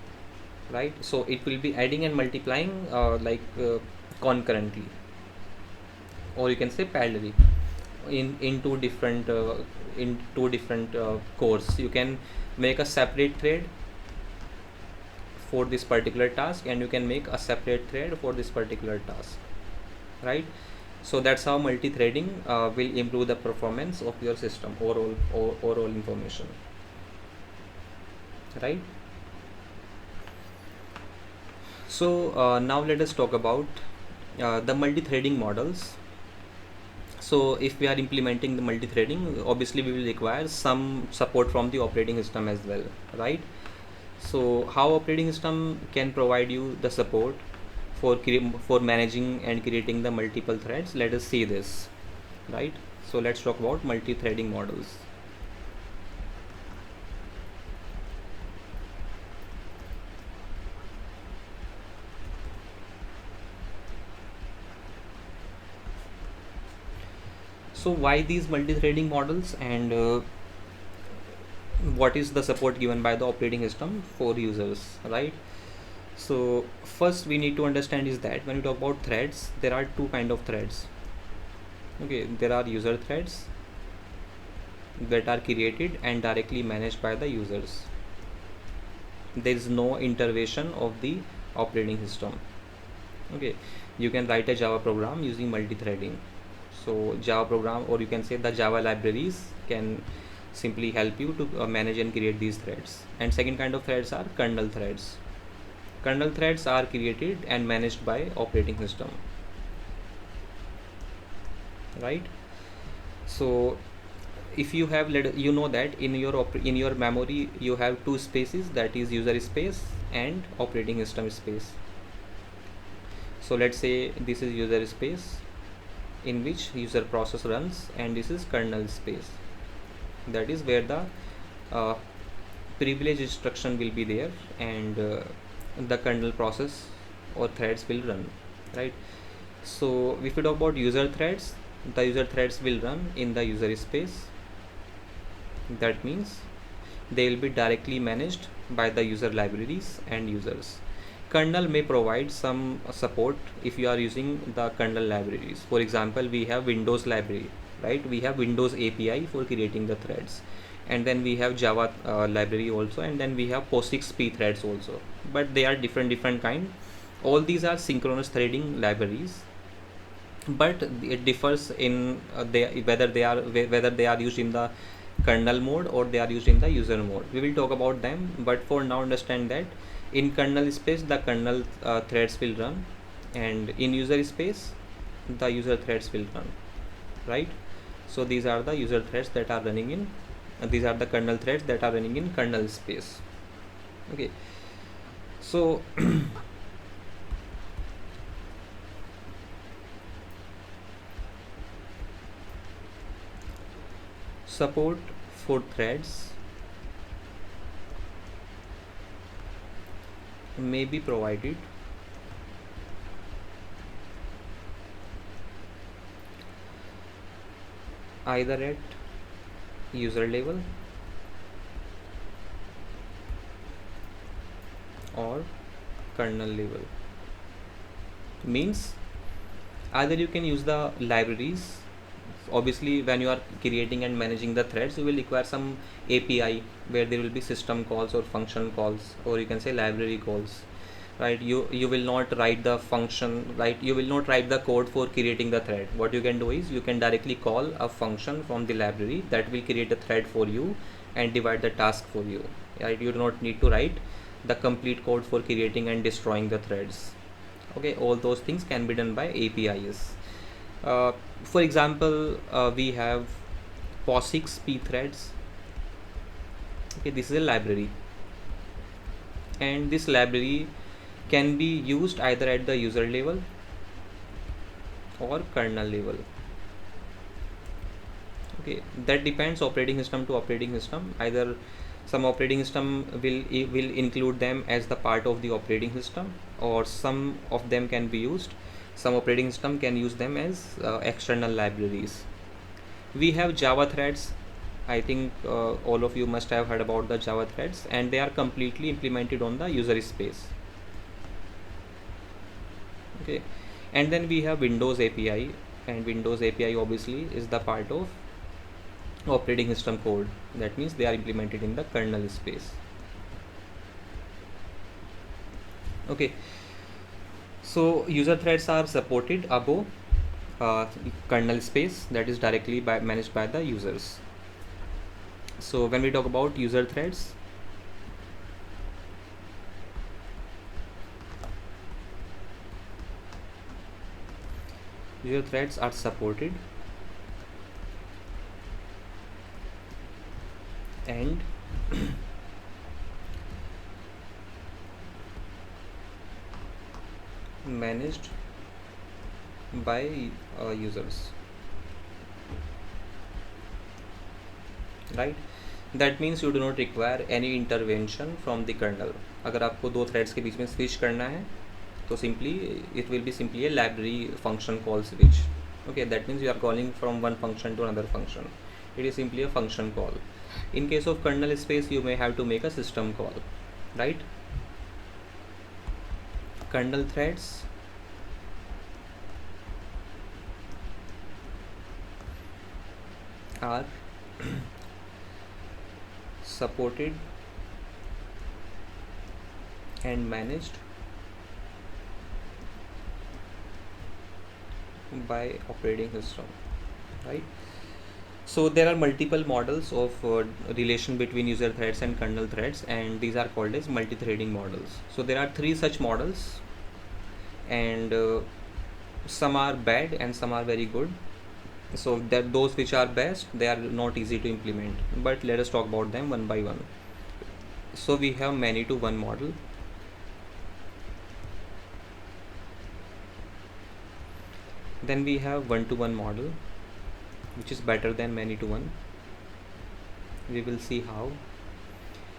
right? So it will be adding and multiplying concurrently, or you can say parallelly, in two different cores. You can make a separate thread for this particular task, and you can make a separate thread for this particular task, right? So that's how multi-threading will improve the performance of your system, overall information, right? So now let us talk about the multi-threading models. So if we are implementing the multi-threading, obviously we will require some support from the operating system as well, right? So how operating system can provide you the support for managing and creating the multiple threads? Let us see this, right? So let's talk about multi-threading models. So why these multi-threading models, and what is the support given by the operating system for users, right? So first we need to understand is that when you talk about threads, there are two kind of threads. Okay, there are user threads that are created and directly managed by the users. There is no intervention of the operating system. Okay, you can write a Java program using multi-threading. So Java program, or you can say the Java libraries, can simply help you to manage and create these threads. And second kind of threads are kernel threads. Kernel threads are created and managed by operating system, right? So if you have you know that in your memory you have two spaces, that is user space and operating system space. So let's say this is user space in which user process runs, and this is kernel space, that is where the uh, privilege instruction will be there, and the kernel process or threads will run, right? So if we talk about user threads, the user threads will run in the user space. That means they will be directly managed by the user libraries and users. Kernel may provide some support if you are using the kernel libraries. For example, we have Windows library, right? We have Windows API for creating the threads, and then we have Java library also, and then we have POSIX threads also. But they are different kind. All these are synchronous threading libraries, but it differs in whether they are used in the kernel mode or they are used in the user mode. We will talk about them, but for now understand that in kernel space the kernel threads will run, and in user space the user threads will run, right? So these are the user threads that are running in these are the kernel threads that are running in kernel space. Okay, so support for threads may be provided either at user level or kernel level. Means either you can use the libraries. Obviously when you are creating and managing the threads, you will require some API where there will be system calls or function calls, or you can say library calls, right? You will not write the function, right? You will not write the code for creating the thread. What you can do is you can directly call a function from the library that will create a thread for you and divide the task for you, right? You do not need to write the complete code for creating and destroying the threads. Okay, all those things can be done by APIs. uh, for example, we have POSIX threads. Okay, this is a library, and this library can be used either at the user level or kernel level. Okay, that depends operating system to operating system. Either some operating system will include them as the part of the operating system, or some of them can be used, some operating system can use them as external libraries. We have Java threads. I think all of you must have heard about the Java threads, and they are completely implemented on the user space. Okay, and then we have Windows API, and Windows API obviously is the part of operating system code. That means they are implemented in the kernel space. Okay, so user threads are supported above kernel space, that is directly managed by the users. So when we talk about user threads, user threads are supported and managed by users, right? That means you do not require any intervention from the kernel. अगर आपको दो threads के बीच में switch करना है तो simply it will be simply a library function call switch. Okay, that means you are calling from one function to another function. It is simply a function call. In case of kernel space, you may have to make a system call, right? Kernel threads are supported and managed by operating system, right? So there are multiple models of relation between user threads and kernel threads, and these are called as multi-threading models. So there are three such models, and some are bad and some are very good. So that those which are best, they are not easy to implement, but let us talk about them one by one. So we have many to one model. Then we have one to one model, which is better than many to one. We will see how.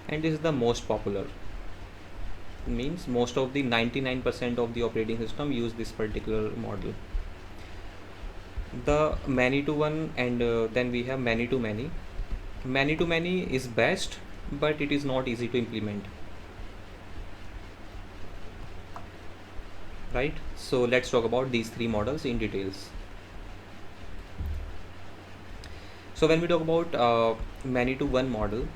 And this is the most popular. It means most of the 99% of the operating system use this particular model. The many to one, and then we have many to many. Many to many is best, but it is not easy to implement, right? So let's talk about these three models in details. So when we talk about many to one model,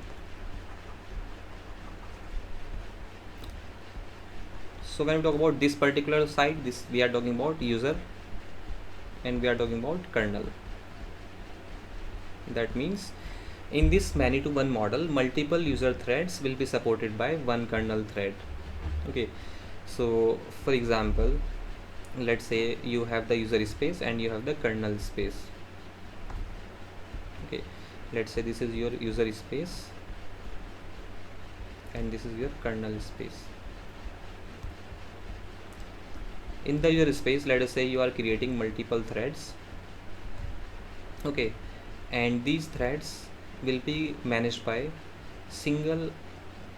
so when we talk about this particular side, this we are talking about user and we are talking about kernel. That means in this many to one model, multiple user threads will be supported by one kernel thread. Okay, so for example, let's say you have the user space and you have the kernel space. Okay, let's say this is your user space and this is your kernel space. In the user space, let us say you are creating multiple threads. Okay, and these threads will be managed by single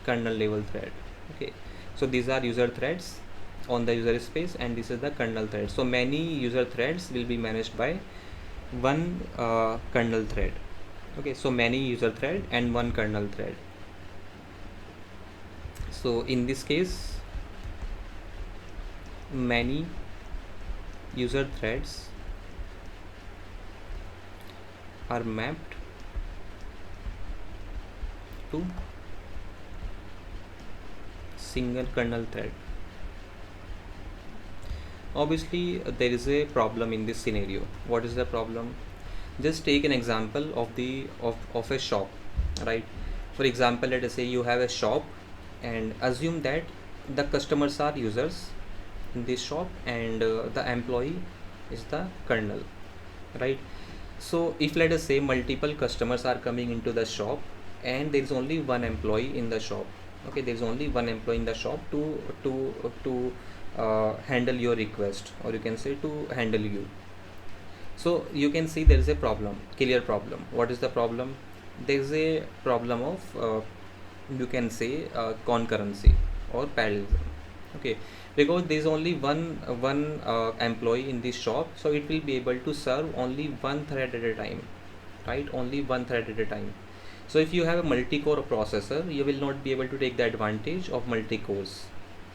kernel level thread. Okay, so these are user threads on the user space and this is the kernel thread. So many user threads will be managed by one kernel thread. Okay, so many user thread and one kernel thread. So in this case, many user threads are mapped to single kernel thread. Obviously there is a problem in this scenario. What is the problem? Just take an example of a shop, right? For example, let us say you have a shop and assume that the customers are users in this shop and the employee is the kernel, right? So if let us say multiple customers are coming into the shop and there is only one employee in the shop. Okay, there is only one employee in the shop to handle your request, or you can say to handle you. So you can see there is a problem, clear problem. What is the problem? There is a problem of you can say concurrency or parallelism. Okay, because there is only one employee in this shop, so it will be able to serve only one thread at a time, right? Only one thread at a time. So if you have a multi-core processor, you will not be able to take the advantage of multi-cores,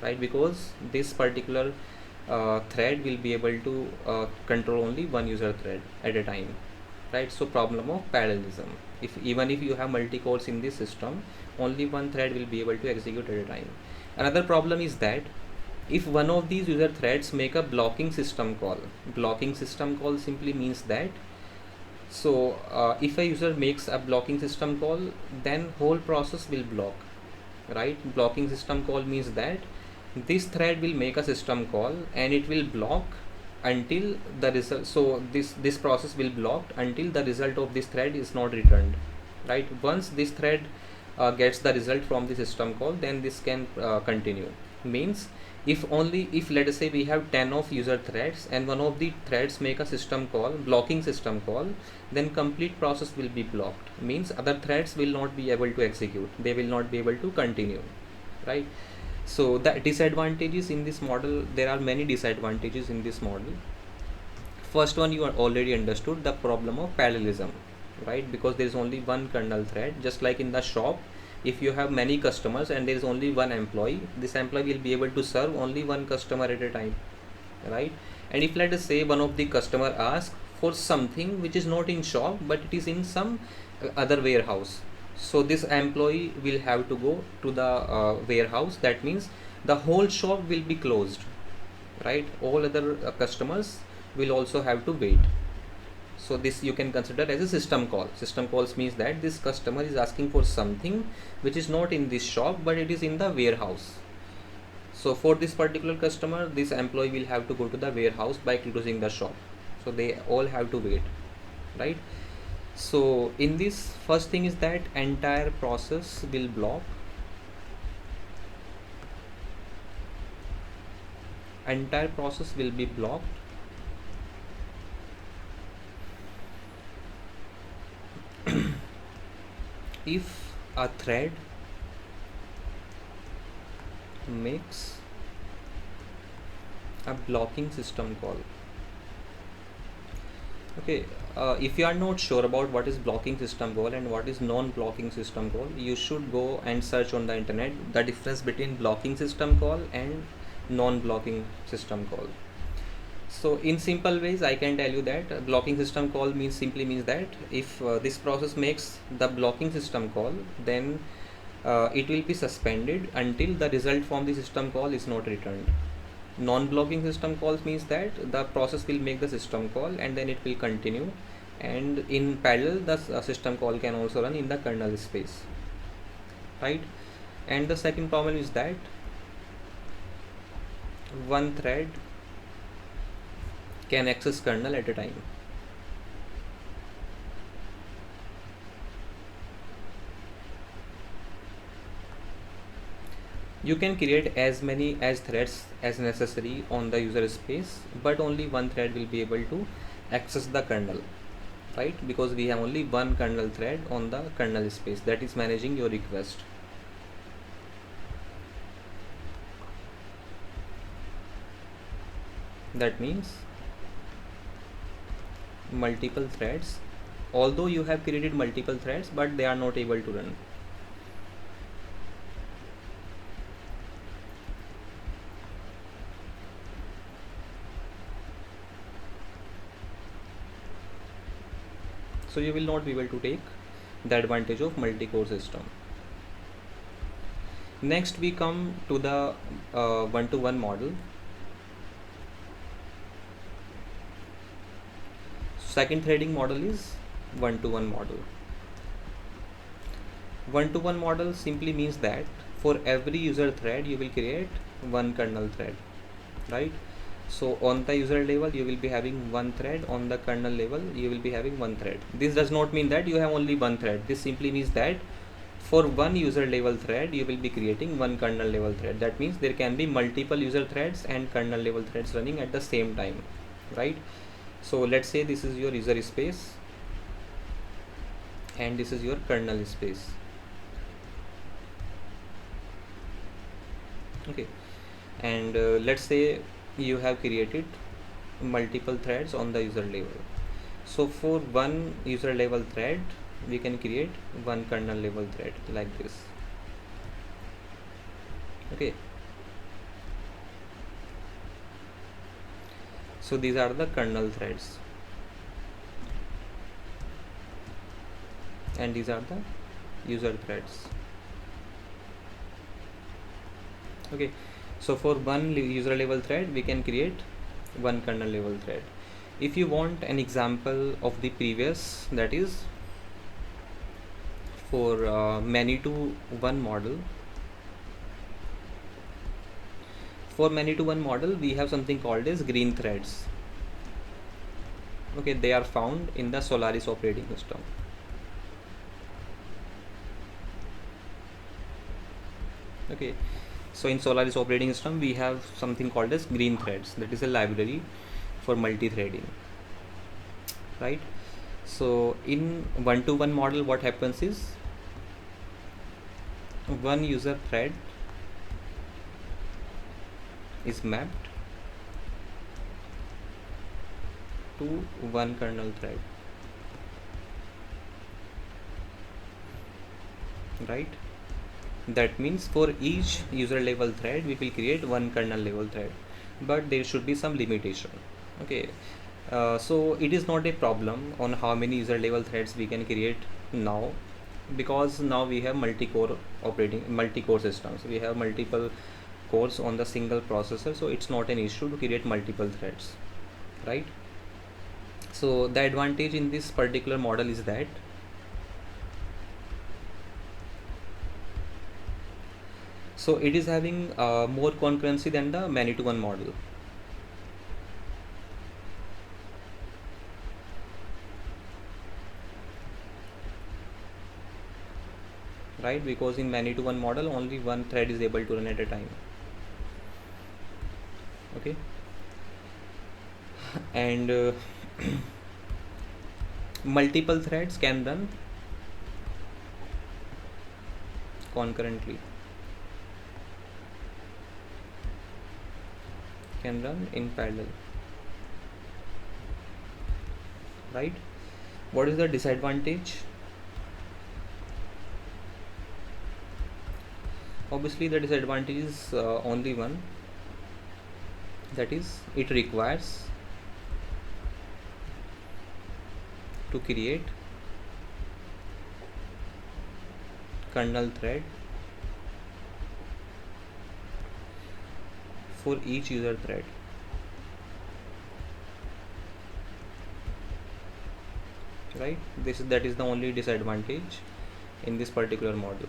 right? Because this particular thread will be able to control only one user thread at a time, right? So problem of parallelism. If even if you have multi-cores in this system, only one thread will be able to execute at a time. Another problem is that if one of these user threads make a blocking system call simply means that, so if a user makes a blocking system call, then whole process will block, right? Blocking system call means that this thread will make a system call and it will block until the result, so this process will block until the result of this thread is not returned, right? Once this thread gets the result from the system call, then this can continue. Means if let us say we have 10 of user threads and one of the threads make a system call, blocking system call, then complete process will be blocked. Means other threads will not be able to execute, they will not be able to continue, right? So the disadvantages in this model, there are many disadvantages in this model. First one, you are already understood, the problem of parallelism, right? Because there is only one kernel thread. Just like in the shop, if you have many customers and there is only one employee, this employee will be able to serve only one customer at a time, right? And if let us say one of the customer asks for something which is not in shop but it is in some other warehouse, so this employee will have to go to the warehouse. That means the whole shop will be closed, right? All other customers will also have to wait. So this you can consider as a system call. System calls means that this customer is asking for something which is not in this shop but it is in the warehouse. So for this particular customer, this employee will have to go to the warehouse by closing the shop, so they all have to wait, right? So in this, first thing is that entire process will block, entire process will be blocked if a thread makes a blocking system call. Okay, if you are not sure about what is blocking system call and what is non-blocking system call, you should go and search on the internet the difference between blocking system call and non-blocking system call. So in simple ways, I can tell you that blocking system call means simply means that if this process makes the blocking system call, then it will be suspended until the result from the system call is not returned. Non-blocking system calls means that the process will make the system call and then it will continue, and in parallel the system call can also run in the kernel space, right? And the second problem is that one thread can access kernel at a time. You can create as many as threads as necessary on the user space, but only one thread will be able to access the kernel, right? Because we have only one kernel thread on the kernel space that is managing your request. That means multiple threads, although you have created multiple threads, but they are not able to run. So you will not be able to take the advantage of multi-core system. Next we come to the one-to-one model. Second threading model is one-to-one model. One-to-one model simply means that for every user thread you will create one kernel thread, right? So on the user level you will be having one thread, on the kernel level you will be having one thread. This does not mean that you have only one thread. This simply means that for one user level thread you will be creating one kernel level thread. That means there can be multiple user threads and kernel level threads running at the same time, right? So let's say this is your user space and this is your kernel space. Okay, and let's say you have created multiple threads on the user level. So for one user level thread we can create one kernel level thread like this. Okay, so these are the kernel threads and these are the user threads. Okay, So for one user level thread, we can create one kernel level thread. If you want an example of the previous, that is for many to one model. For many to one model, we have something called as green threads. Okay, they are found in the Solaris operating system. Okay, so in Solaris operating system, we have something called as green threads. That is a library for multi-threading, right? So in one-to-one model, what happens is one user thread is mapped to one kernel thread, right? That means for each user level thread, we will create one kernel level thread, but there should be some limitation. Okay, so it is not a problem on how many user level threads we can create now, because now we have multi-core systems. We have multiple cores on the single processor, so it's not an issue to create multiple threads, right? So the advantage in this particular model is that so it is having more concurrency than the many to one model. Right, because in many to one model only one thread is able to run at a time. Okay, and multiple threads can run concurrently, can run in parallel, right? What is the disadvantage? Obviously the disadvantage is only one, that is it requires to create kernel thread for each user thread. Right, that is the only disadvantage in this particular model.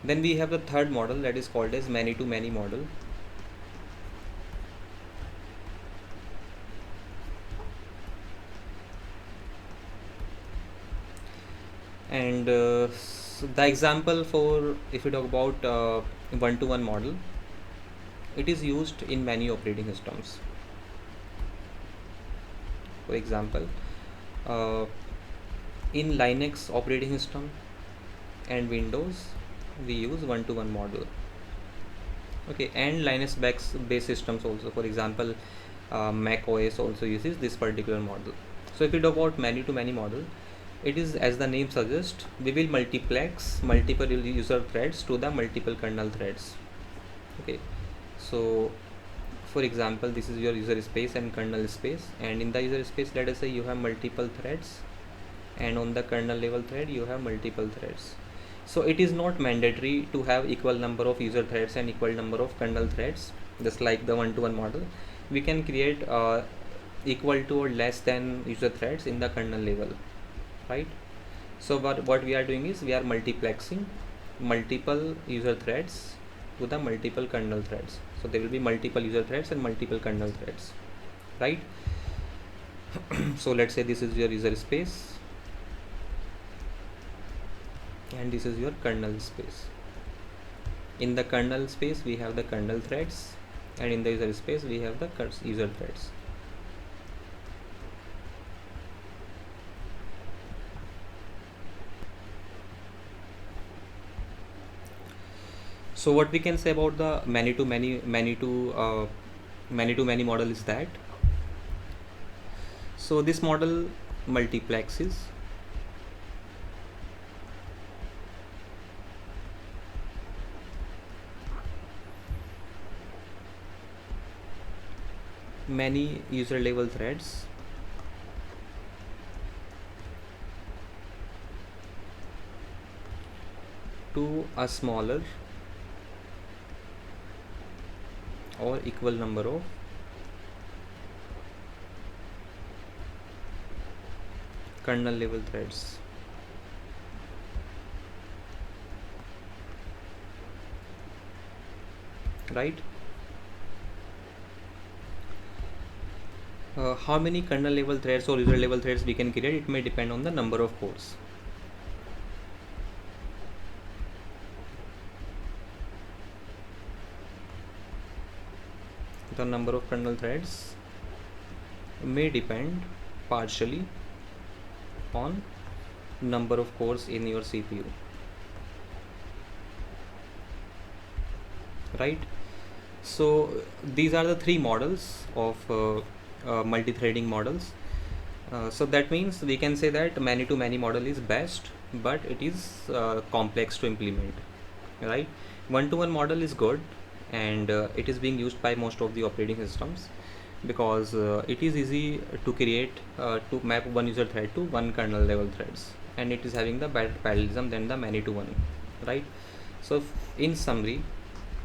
Then we have the third model, that is called as many to many model. And so the example for, if we talk about one to one model, it is used in many operating systems. For example, in Linux operating system and Windows, we use one to one model. Okay, and Linux based systems also, for example Mac OS also uses this particular model. So if we talk about many to many model, it is, as the name suggests, we will multiplex multiple user threads to the multiple kernel threads. Okay, so for example, this is your user space and kernel space, and in the user space, let us say you have multiple threads, and on the kernel level thread you have multiple threads. So it is not mandatory to have equal number of user threads and equal number of kernel threads. Just like the one-to-one model, we can create equal to or less than user threads in the kernel level, right? So what we are doing is we are multiplexing multiple user threads to the multiple kernel threads. So there will be multiple user threads and multiple kernel threads, right? So let's say this is your user space and this is your kernel space. In the kernel space we have the kernel threads, and in the user space we have the user threads. So what we can say about the many to many model is that, so this model multiplexes many user level threads to a smaller or equal number of kernel level threads. Right? How many kernel level threads or user level threads we can create, it may depend on the number of cores. The number of kernel threads may depend partially on number of cores in your CPU. Right? So these are the three models of multi-threading models. So that means we can say that many-to-many model is best, but it is complex to implement. Right? One-to-one model is good, and it is being used by most of the operating systems, because it is easy to create to map one user thread to one kernel level threads, and it is having the better parallelism than the many-to-one. Right? So in summary,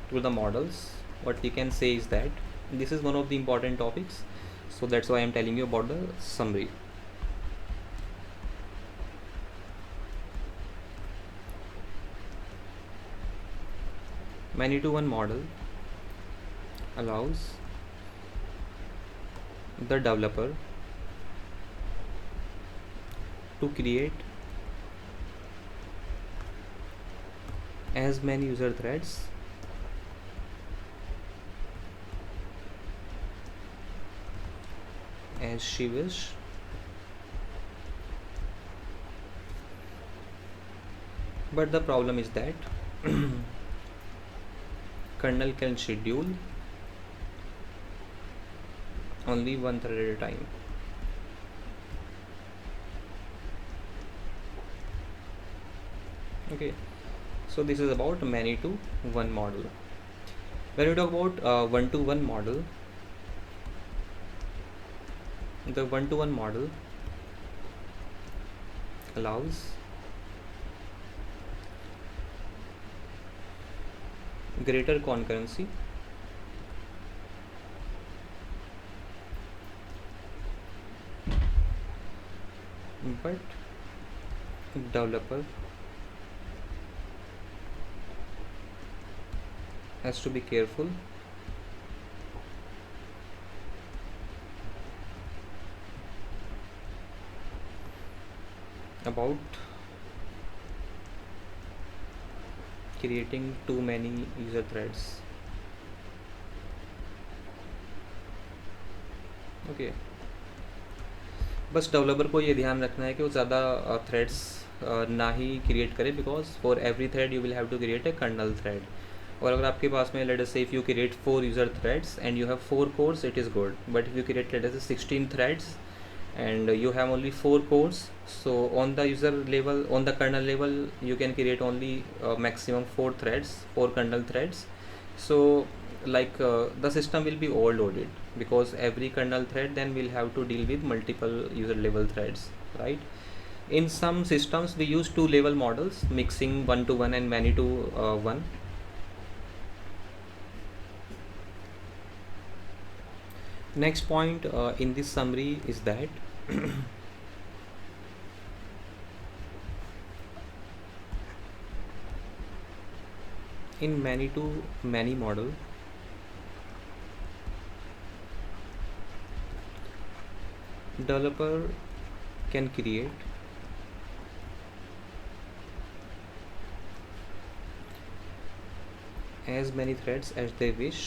to the models, what we can say is that this is one of the important topics, so that's why I'm telling you about the summary. Many to one model allows the developer to create as many user threads as she wish, but the problem is that kernel can schedule only one thread at a time. Okay, so this is about many to one model. When we talk about one to one model, the one to one model allows greater concurrency but developer has to be careful about creating too many user threads. Okay, बस developer को ये ध्यान रखना है कि वो ज़्यादा threads ना ही क्रिएट करे, because for every thread you will have to create a kernel thread. और अगर आपके पास में let us say if you create 4 user threads and you have 4 cores, it is good. But if you create let us say 16 threads and you have only 4 cores, so on the user level, on the kernel level, you can create only maximum 4 threads, 4 kernel threads. So like the system will be overloaded, because every kernel thread then will have to deal with multiple user level threads. Right? In some systems we use two level models, mixing one to one and many to one. Next point in this summary is that in many to many model, developer can create as many threads as they wish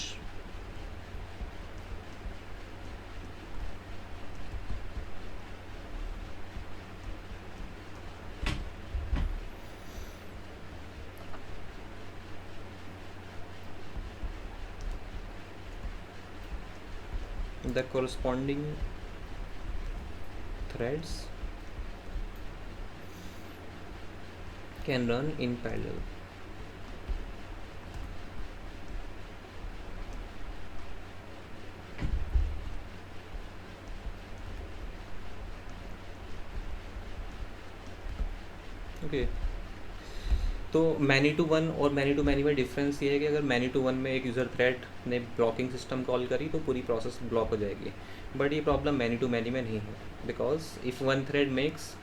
the corresponding threads can run in parallel. Okay, तो many to one और many to many में difference ये है कि अगर many to one में एक user thread ने ब्लॉकिंग सिस्टम कॉल करी तो पूरी प्रोसेस ब्लॉक हो जाएगी, बट ये प्रॉब्लम मैनी टू मैनी में नहीं है, because if one thread makes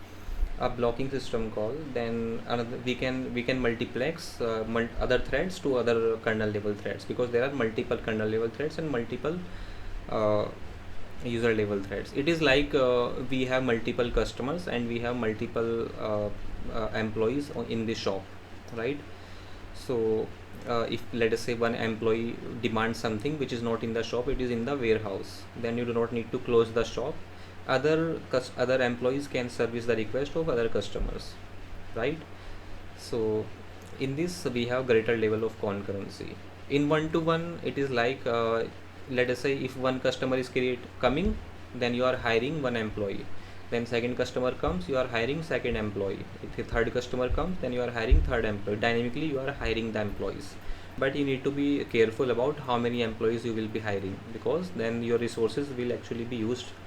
a blocking system call, then another we can multiplex other threads to other kernel level threads, because there are multiple kernel level threads and multiple uh, user level threads. It is like we have multiple customers and we have multiple employees in the shop, right? So if let us say one employee demands something which is not in the shop, it is in the warehouse, then you do not need to close the shop. Other employees can service the request of other customers, right? So in this we have greater level of concurrency. In one to one, it is like let us say if one customer is coming, then you are hiring one employee, then second customer comes, you are hiring second employee, if the third customer comes, then you are hiring third employee. Dynamically you are hiring the employees, but you need to be careful about how many employees you will be hiring, because then your resources will actually be used,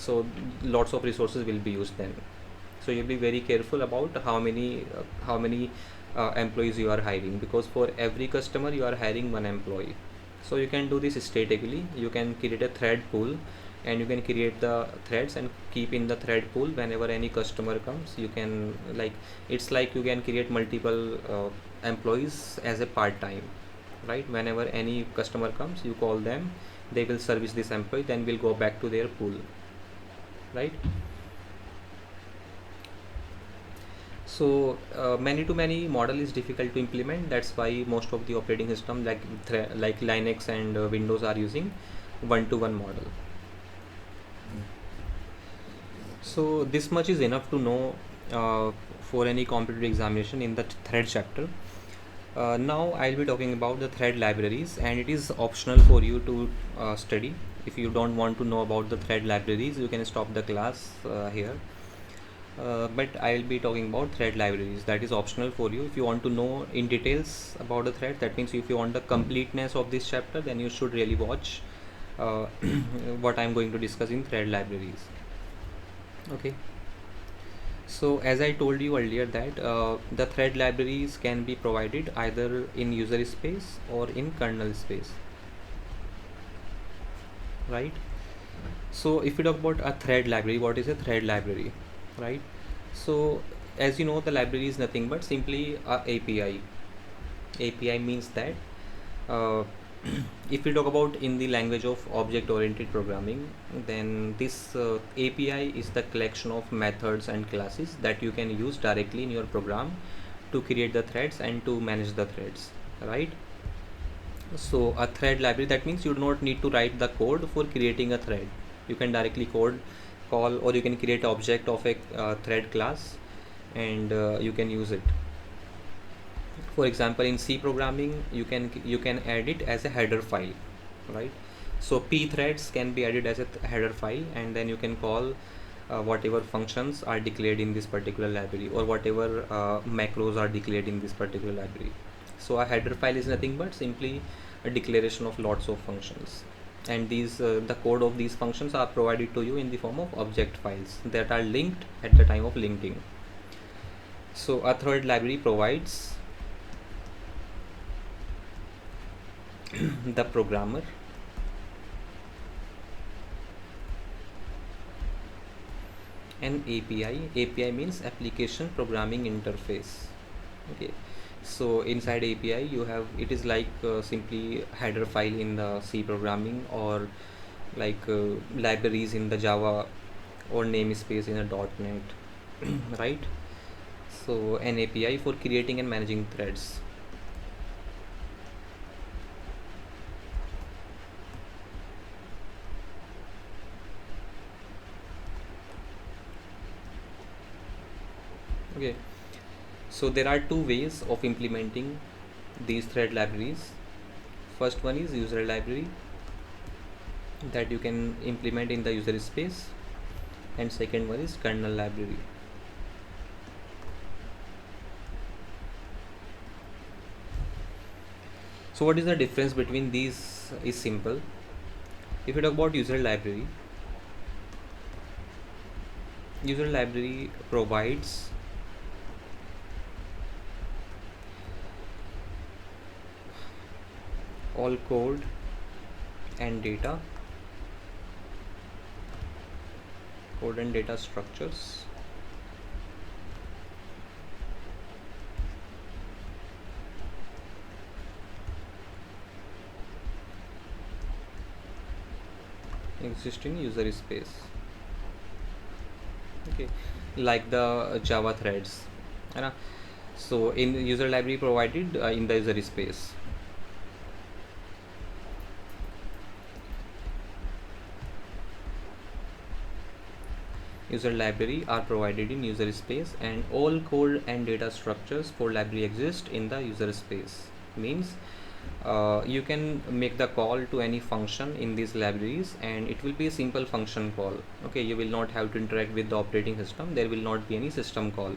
so lots of resources will be used then. So you'll be very careful about how many employees you are hiring, because for every customer you are hiring one employee. So you can do this statically. You can create a thread pool and you can create the threads and keep in the thread pool. Whenever any customer comes, you can, like, it's like you can create multiple employees as a part time, right? Whenever any customer comes, you call them, they will service this employee, then will go back to their pool, right? So many to many model is difficult to implement. That's why most of the operating system like Linux and Windows are using one to one model. So this much is enough to know for any competitive examination in the thread chapter. Now I'll be talking about the thread libraries, and it is optional for you to study. If you don't want to know about the thread libraries, you can stop the class here. But I'll be talking about thread libraries. That is optional for you. If you want to know in details about the thread, that means if you want the completeness of this chapter, then you should really watch what I'm going to discuss in thread libraries. Okay. So as I told you earlier that the thread libraries can be provided either in user space or in kernel space, right? So if we talk about a thread library, what is a thread library, right? So as you know, the library is nothing but simply a API. API means that if we talk about in the language of object oriented programming, then this API is the collection of methods and classes that you can use directly in your program to create the threads and to manage the threads, right? So a thread library, that means you do not need to write the code for creating a thread. You can directly call, or you can create object of a thread class, and you can use it. For example, in C programming, you can add it as a header file, right? So p threads can be added as a header file, and then you can call whatever functions are declared in this particular library, or whatever macros are declared in this particular library. So a header file is nothing but simply a declaration of lots of functions, and these the code of these functions are provided to you in the form of object files that are linked at the time of linking. So a thread library provides the programmer an API. API means application programming interface. Okay. So inside API you have, it is like simply header file in the C programming, or like libraries in the Java, or namespace in a .NET, right? So an API for creating and managing threads. Okay. So there are two ways of implementing these thread libraries. First one is user library, that you can implement in the user space, and second one is kernel library. So what is the difference between these is simple. If you talk about user library provides all code and data structures exist in user space. Okay, like the Java threads, है ना? So in the user library provided in the user space. User library are provided in user space, and all code and data structures for library exist in the user space. Means you can make the call to any function in these libraries, and it will be a simple function call. Okay, you will not have to interact with the operating system. There will not be any system call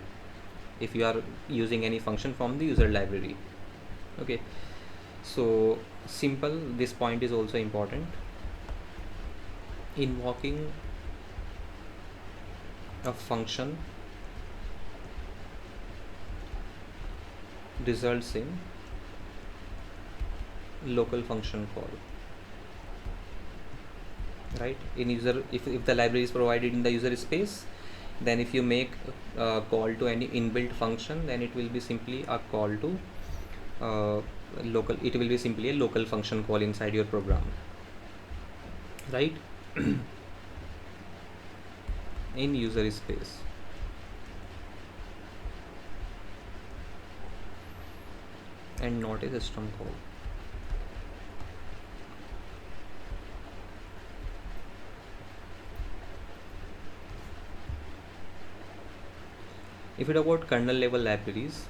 if you are using any function from the user library. Okay, so simple. This point is also important. Invoking a function results in local function call, right? In user, if the library is provided in the user space, then if you make a call to any inbuilt function, then it will be simply a call to local, it will be simply a local function call inside your program, right? In user space. And not a system call. If it about kernel level libraries,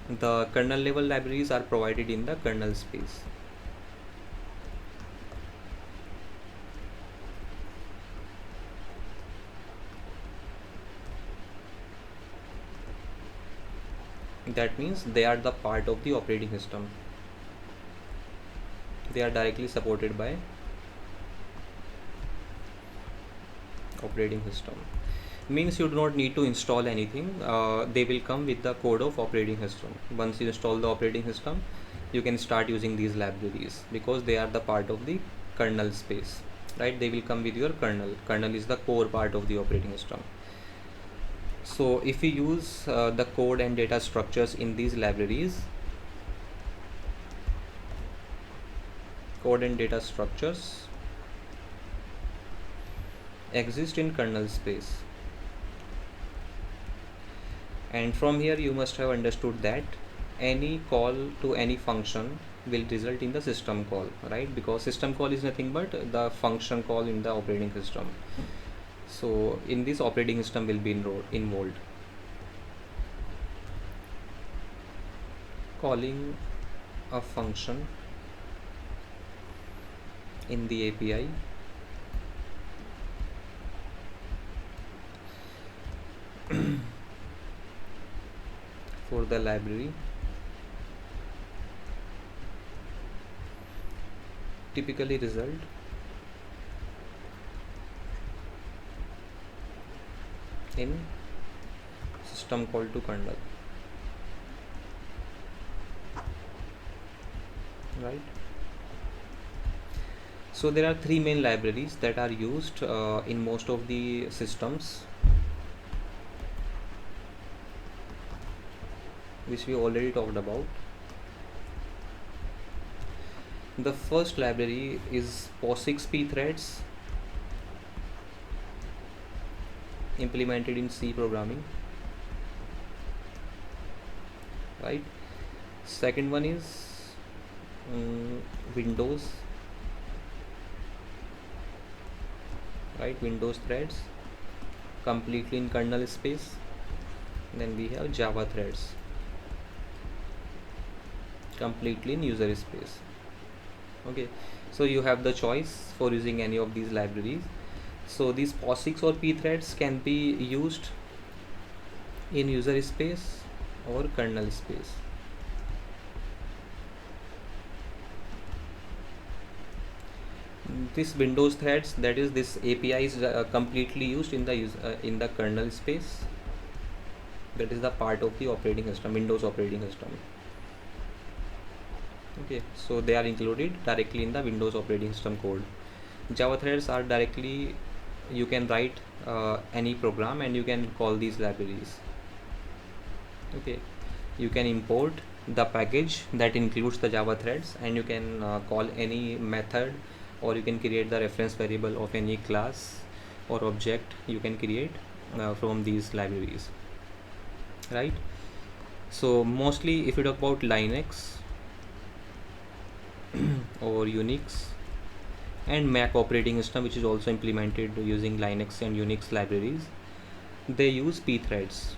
the kernel level libraries are provided in the kernel space. That means they are the part of the operating system. They are directly supported by operating system. Means you do not need to install anything. They will come with the code of operating system. Once you install the operating system, you can start using these libraries because they are the part of the kernel space, right? They will come with your kernel. Kernel is the core part of the operating system. So if we use the code and data structures in these libraries, code and data structures exist in kernel space. And from here you must have understood that any call to any function will result in the system call, right? Because system call is nothing but the function call in the operating system. So in this operating system will be involved. Calling a function in the API for the library typically result in system call to kernel, right? So there are three main libraries that are used in most of the systems, which we already talked about. The first library is POSIX pthreads, implemented in C programming, right? Second one is Windows, right? Windows threads, completely in kernel space. Then we have Java threads, completely in user space. Okay, so you have the choice for using any of these libraries. So these POSIX or pthreads can be used in user space or kernel space. This Windows threads, that is this API is completely used in the kernel space. That is the part of the operating system, Windows operating system. Okay, so they are included directly in the Windows operating system code. Java threads are directly, you can write any program and you can call these libraries. Okay, you can import the package that includes the Java threads, and you can call any method, or you can create the reference variable of any class or object you can create from these libraries, right? So mostly if you talk about Linux or Unix and Mac operating system, which is also implemented using Linux and Unix libraries, they use pthreads.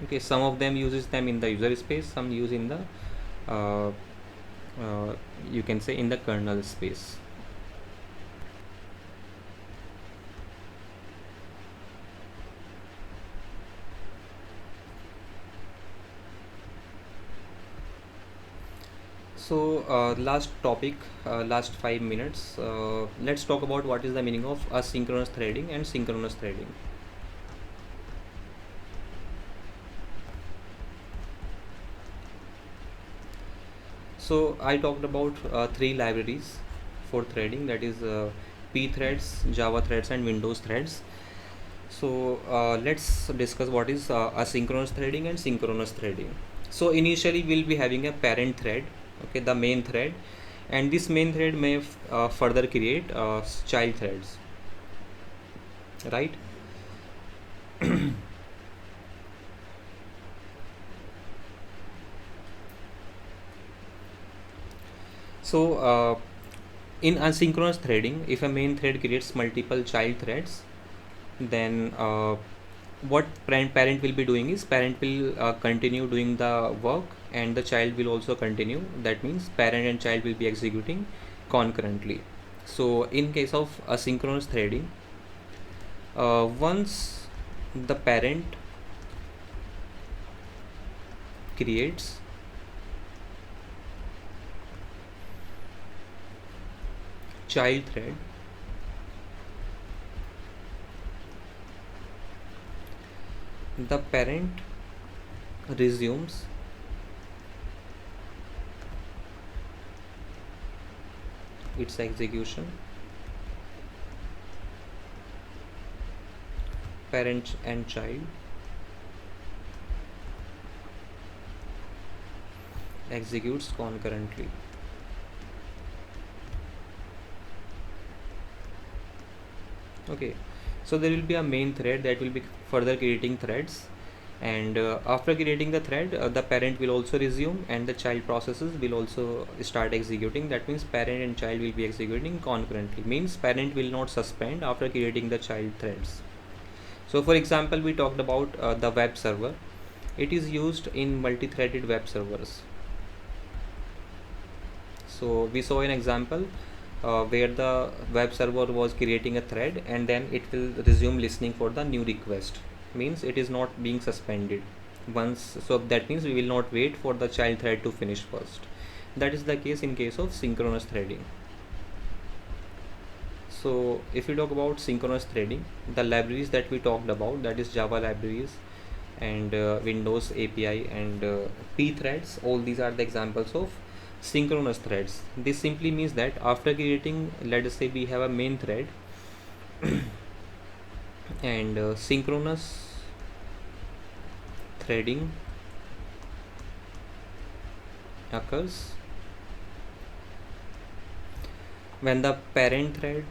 Okay, some of them uses them in the user space, some use in the uh, you can say in the kernel space. So last topic, last 5 minutes, let's talk about what is the meaning of asynchronous threading and synchronous threading. So I talked about three libraries for threading, that is pthreads, Java threads and Windows threads. So let's discuss what is asynchronous threading and synchronous threading. So initially we'll be having a parent thread, okay, the main thread, and this main thread may further create child threads, right? So in asynchronous threading, if a main thread creates multiple child threads, then what parent will be doing is parent will continue doing the work and the child will also continue. That means parent and child will be executing concurrently. So in case of asynchronous threading, once the parent creates child thread, the parent resumes its execution. Parent and child executes concurrently. Okay, so there will be a main thread that will be further creating threads, and after creating the thread, the parent will also resume and the child processes will also start executing. That means parent and child will be executing concurrently, means parent will not suspend after creating the child threads. So for example, we talked about the web server. It is used in multi-threaded web servers. So we saw an example where the web server was creating a thread and then it will resume listening for the new request, means it is not being suspended once. So that means we will not wait for the child thread to finish first. That is the case in case of synchronous threading. So if we talk about synchronous threading, the libraries that we talked about, that is Java libraries and Windows API and pthreads, all these are the examples of synchronous threads. This simply means that after creating, let us say we have a main thread and synchronous threading occurs when the parent thread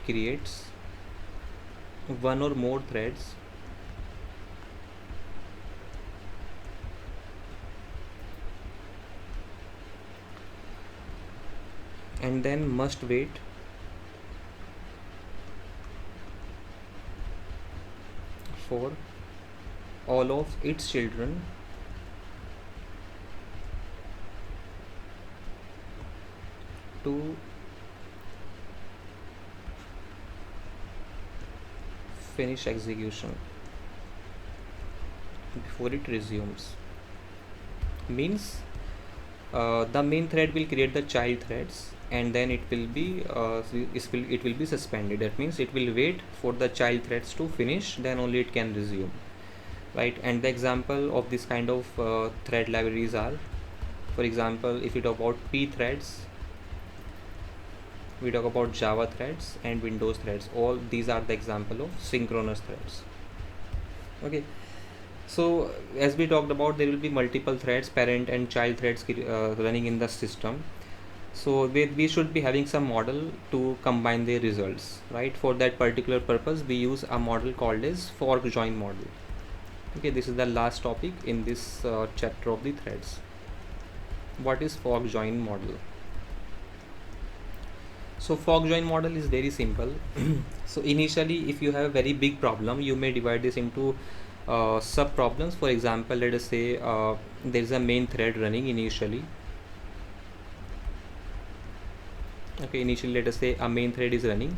creates one or more threads and then must wait for all of its children to finish execution before it resumes. Means the main thread will create the child threads, and then it will be suspended. That means it will wait for the child threads to finish, then only it can resume, right? And the example of this kind of thread libraries are, for example, if we talk about P threads, we talk about Java threads and Windows threads. All these are the example of synchronous threads. Okay, so as we talked about, there will be multiple threads, parent and child threads running in the system. So we should be having some model to combine their results, right? For that particular purpose, we use a model called as fork join model. Okay, this is the last topic in this chapter of the threads. What is fork join model? So fork join model is very simple. So initially, if you have a very big problem, you may divide this into sub problems. For example, let us say there is a main thread running initially. Okay, initially let us say a main thread is running.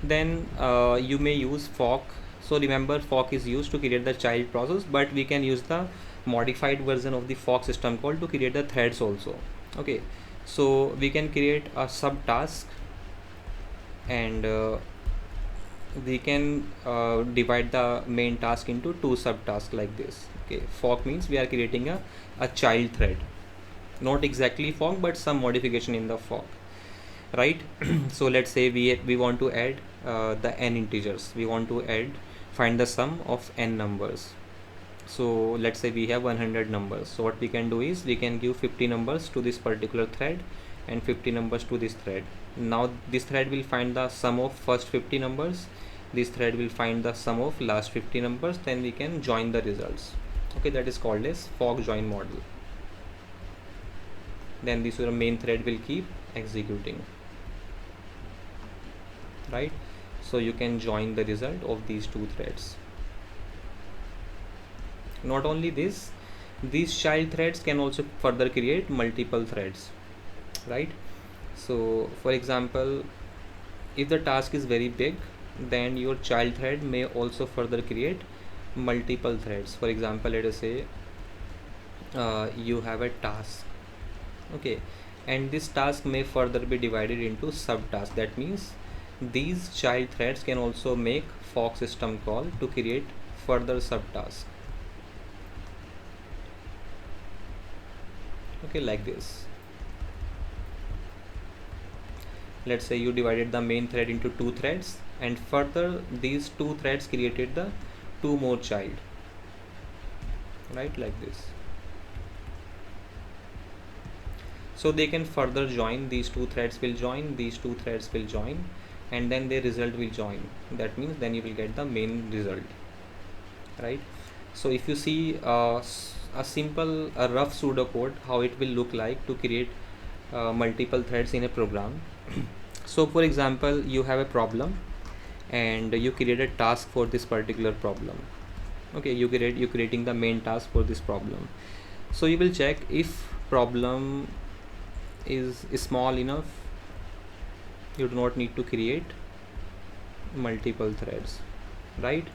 Then you may use fork. So remember, fork is used to create the child process, but we can use the modified version of the fork system call to create the threads also. Okay, so we can create a subtask, and we can divide the main task into two subtasks like this. Okay, fork means we are creating a child thread, not exactly fork but some modification in the fork, right? So let's say we want to add the n integers. We want to find the sum of n numbers. So let's say we have 100 numbers. So what we can do is we can give 50 numbers to this particular thread and 50 numbers to this thread. Now this thread will find the sum of first 50 numbers, this thread will find the sum of last 50 numbers, then we can join the results. Okay, that is called as fork join model. Then this main thread will keep executing, right? So you can join the result of these two threads. Not only this, these child threads can also further create multiple threads, right? So for example, if the task is very big, then your child thread may also further create multiple threads. For example, let us say you have a task, okay, and this task may further be divided into subtasks. That means these child threads can also make fork system call to create further subtasks. Okay, like this. Let's say you divided the main thread into two threads, and further these two threads created the two more child, right? Like this. So they can further join, these two threads will join, these two threads will join, and then their result will join. That means then you will get the main result, right? So if you see a simple rough pseudocode how it will look like to create multiple threads in a program. So for example, you have a problem and you create a task for this particular problem. Okay, you creating the main task for this problem. So you will check if problem is small enough, you do not need to create multiple threads, right?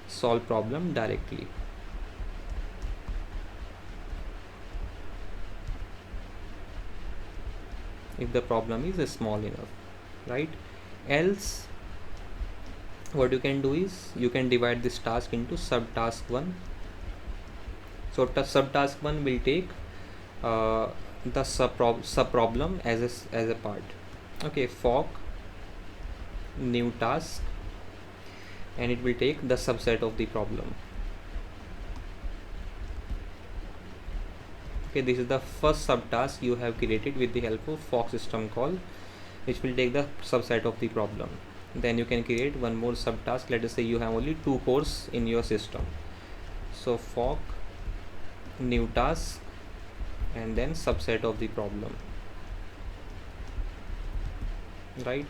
Solve problem directly. If the problem is small enough, right? Else what you can do is you can divide this task into subtask 1. So subtask 1 will take the sub problem as a part. Okay, fork new task, and it will take the subset of the problem. Okay, this is the first subtask you have created with the help of fork system call, which will take the subset of the problem. Then you can create one more subtask. Let us say you have only 2 cores in your system. So fork new task and then subset of the problem, right?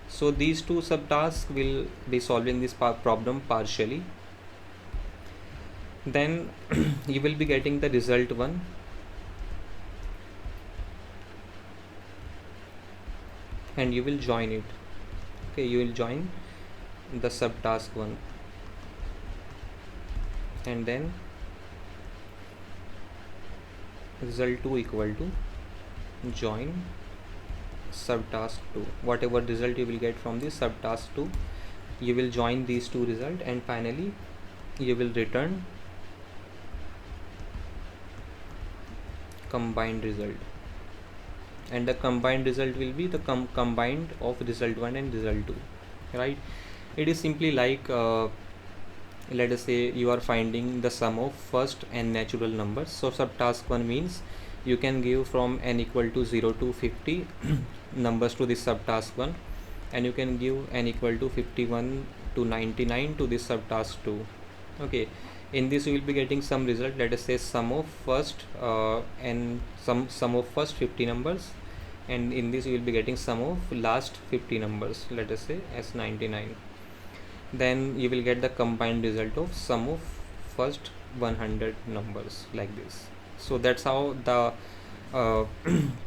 So these two subtasks will be solving this problem partially. Then you will be getting the result 1, and you will join it. Okay, you will join the subtask 1, and then result 2 equal to join subtask 2. Whatever result you will get from this subtask 2, you will join these two results, and finally you will return combined result, and the combined result will be the combined of result 1 and result 2, right? It is simply like let us say you are finding the sum of first and natural numbers. So subtask 1 means you can give from n equal to 0 to 50 numbers to this subtask 1, and you can give n equal to 51 to 99 to this subtask 2. Okay, in this you will be getting some result, let us say sum of first and sum of first 50 numbers, and in this you will be getting sum of last 50 numbers, let us say S99. Then you will get the combined result of sum of first 100 numbers, like this. So that's how the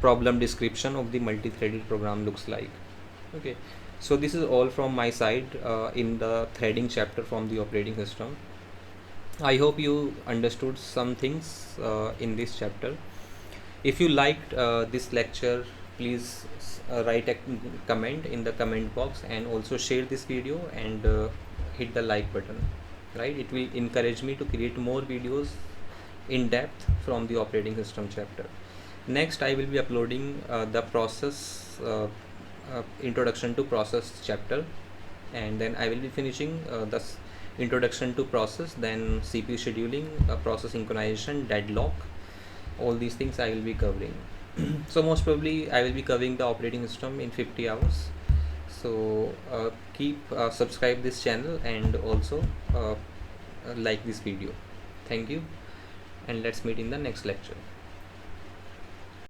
problem description of the multi-threaded program looks like. Okay, so this is all from my side in the threading chapter from the operating system. I hope you understood some things in this chapter. If you liked this lecture, please write a comment in the comment box, and also share this video, and hit the like button, right? It will encourage me to create more videos in depth from the operating system chapter. Next, I will be uploading the process introduction to process chapter, and then I will be finishing the introduction to process, then CPU scheduling, process synchronization, deadlock. All these things I will be covering. So most probably I will be covering the operating system in 50 hours. So keep subscribe this channel, and also like this video. Thank you, and let's meet in the next lecture.